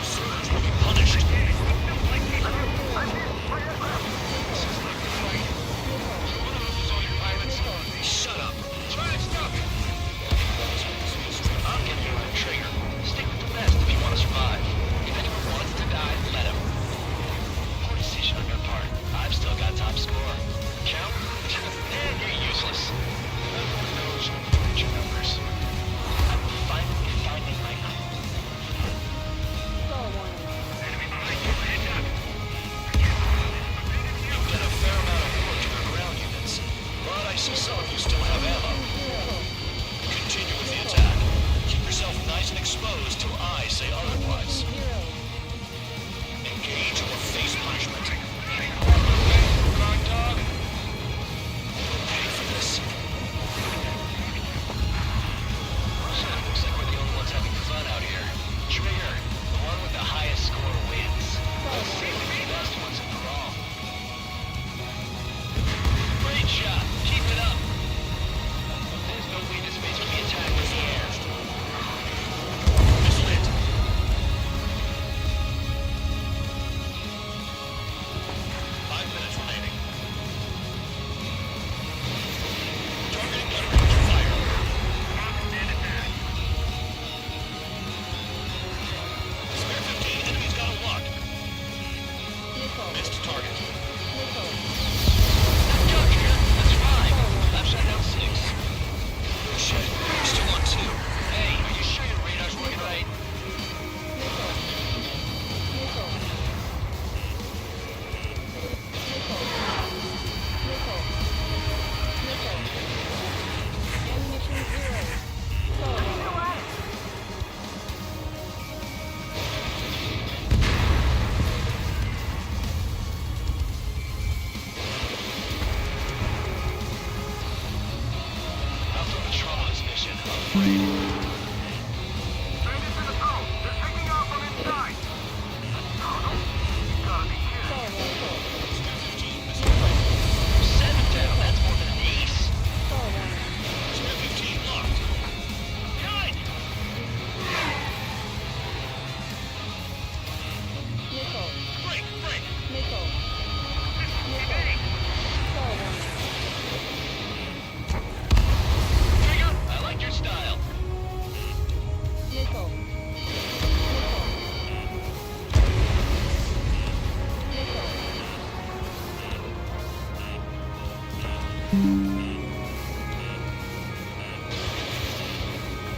Deserters will be punished. This is like the fight. One of us is on your pilots. Shut up. Try to stop it.
I'll give you a trigger. Stick with the best if you want to survive. If anyone wants to die, let him. Poor decision on your part. I've still got top score. Count? You're useless. Everyone knows your numbers. I'm finally finding my crew.
Enemy behind you. Heads up.
You've done a fair amount of work to their ground units, but I see some of you still have ammo. Continue with the attack. Keep yourself nice and exposed till I say otherwise. Engage or face punishment. Guard dog. Pay for this. Looks like we're the only ones having fun out here. Trigger, the one with the highest score wins. Let's see the best ones in the wrong. Great shot. Keep it up. There's no way this base can be attacked in the air. Missile hit. 5 minutes remaining. Targeting gun range. Fire. Spare 15. Enemy's got a lock. Missed target. Gun here. That's 5. I've shot down 6. Shit. You're still on 2. Hey, are you sure your radar's working right? Not from the trouble of this mission, I'm afraid.
Send it to the tunnel. They're taking off from inside. Tunnel? You gotta be kidding.
7 down. That's more than an ace.
Spare 15 locked. Behind! Break, break.
Trigger, I like your style.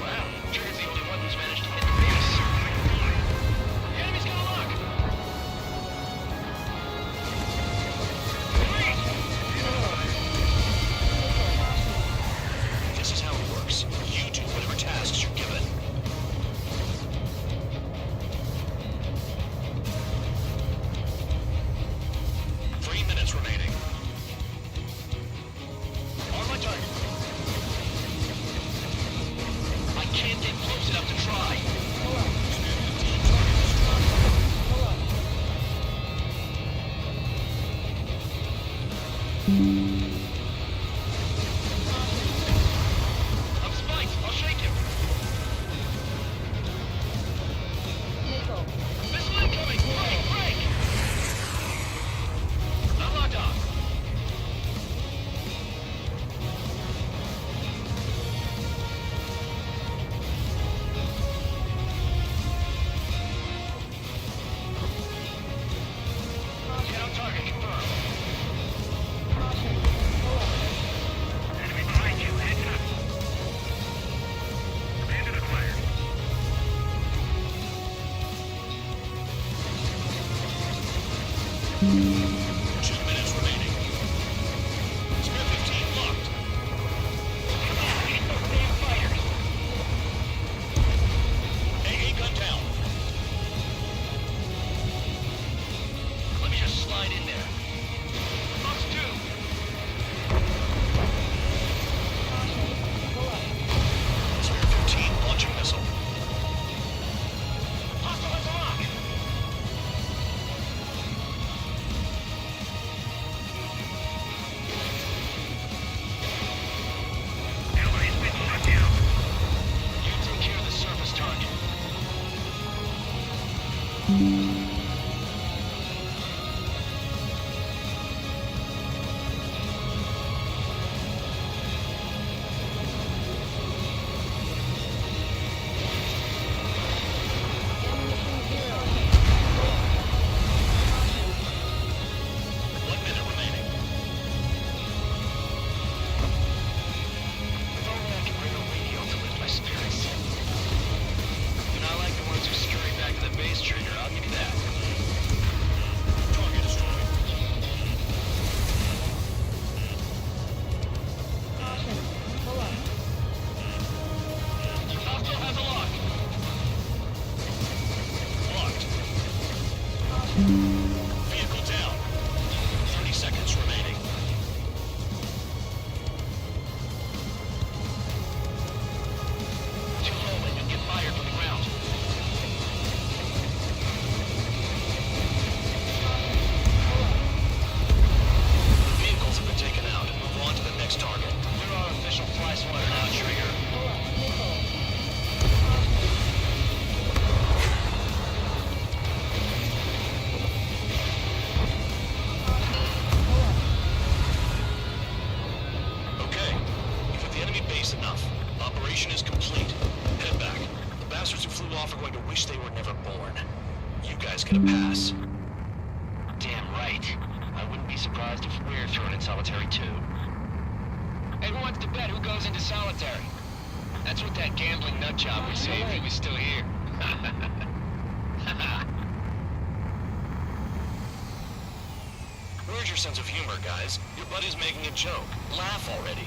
Wow, Trigger's the only one who's managed to hit the base. The enemy's got a lock. This is how it works. You do whatever tasks you're given. Three minutes remaining. On my target. I can't get close enough to try. I'm spiked. I'll shake him. Missile incoming. Break, break. I'm locked on. Get on target. Confirmed.
Enemy behind you. Heads up. Command acquired.
Two minutes remaining. Spare 15 locked.
Come on, we need those damn fighters.
AA gun down. Let me just slide in there. Box 2. Spare 15 launching missile. Hostile has a lock.
Everybody's been shut down.
You take care of the surface target.
Vehicle down. 30 seconds remaining.
Too low, and you'll get fired from the ground. The vehicles have been taken out. Move on to the next target. You're our official fly swatter now, Trigger. Okay, you've hit the enemy base enough. Operation is complete. Head back. The bastards who flew off are going to wish they were never born. You guys get a pass. Damn right. I wouldn't be surprised if we're thrown in solitary too.
Hey, who wants to bet who goes into solitary? That's what that gambling nutjob would say if he was still here.
Where's your sense of humor, guys? Your buddy's making a joke. Laugh already.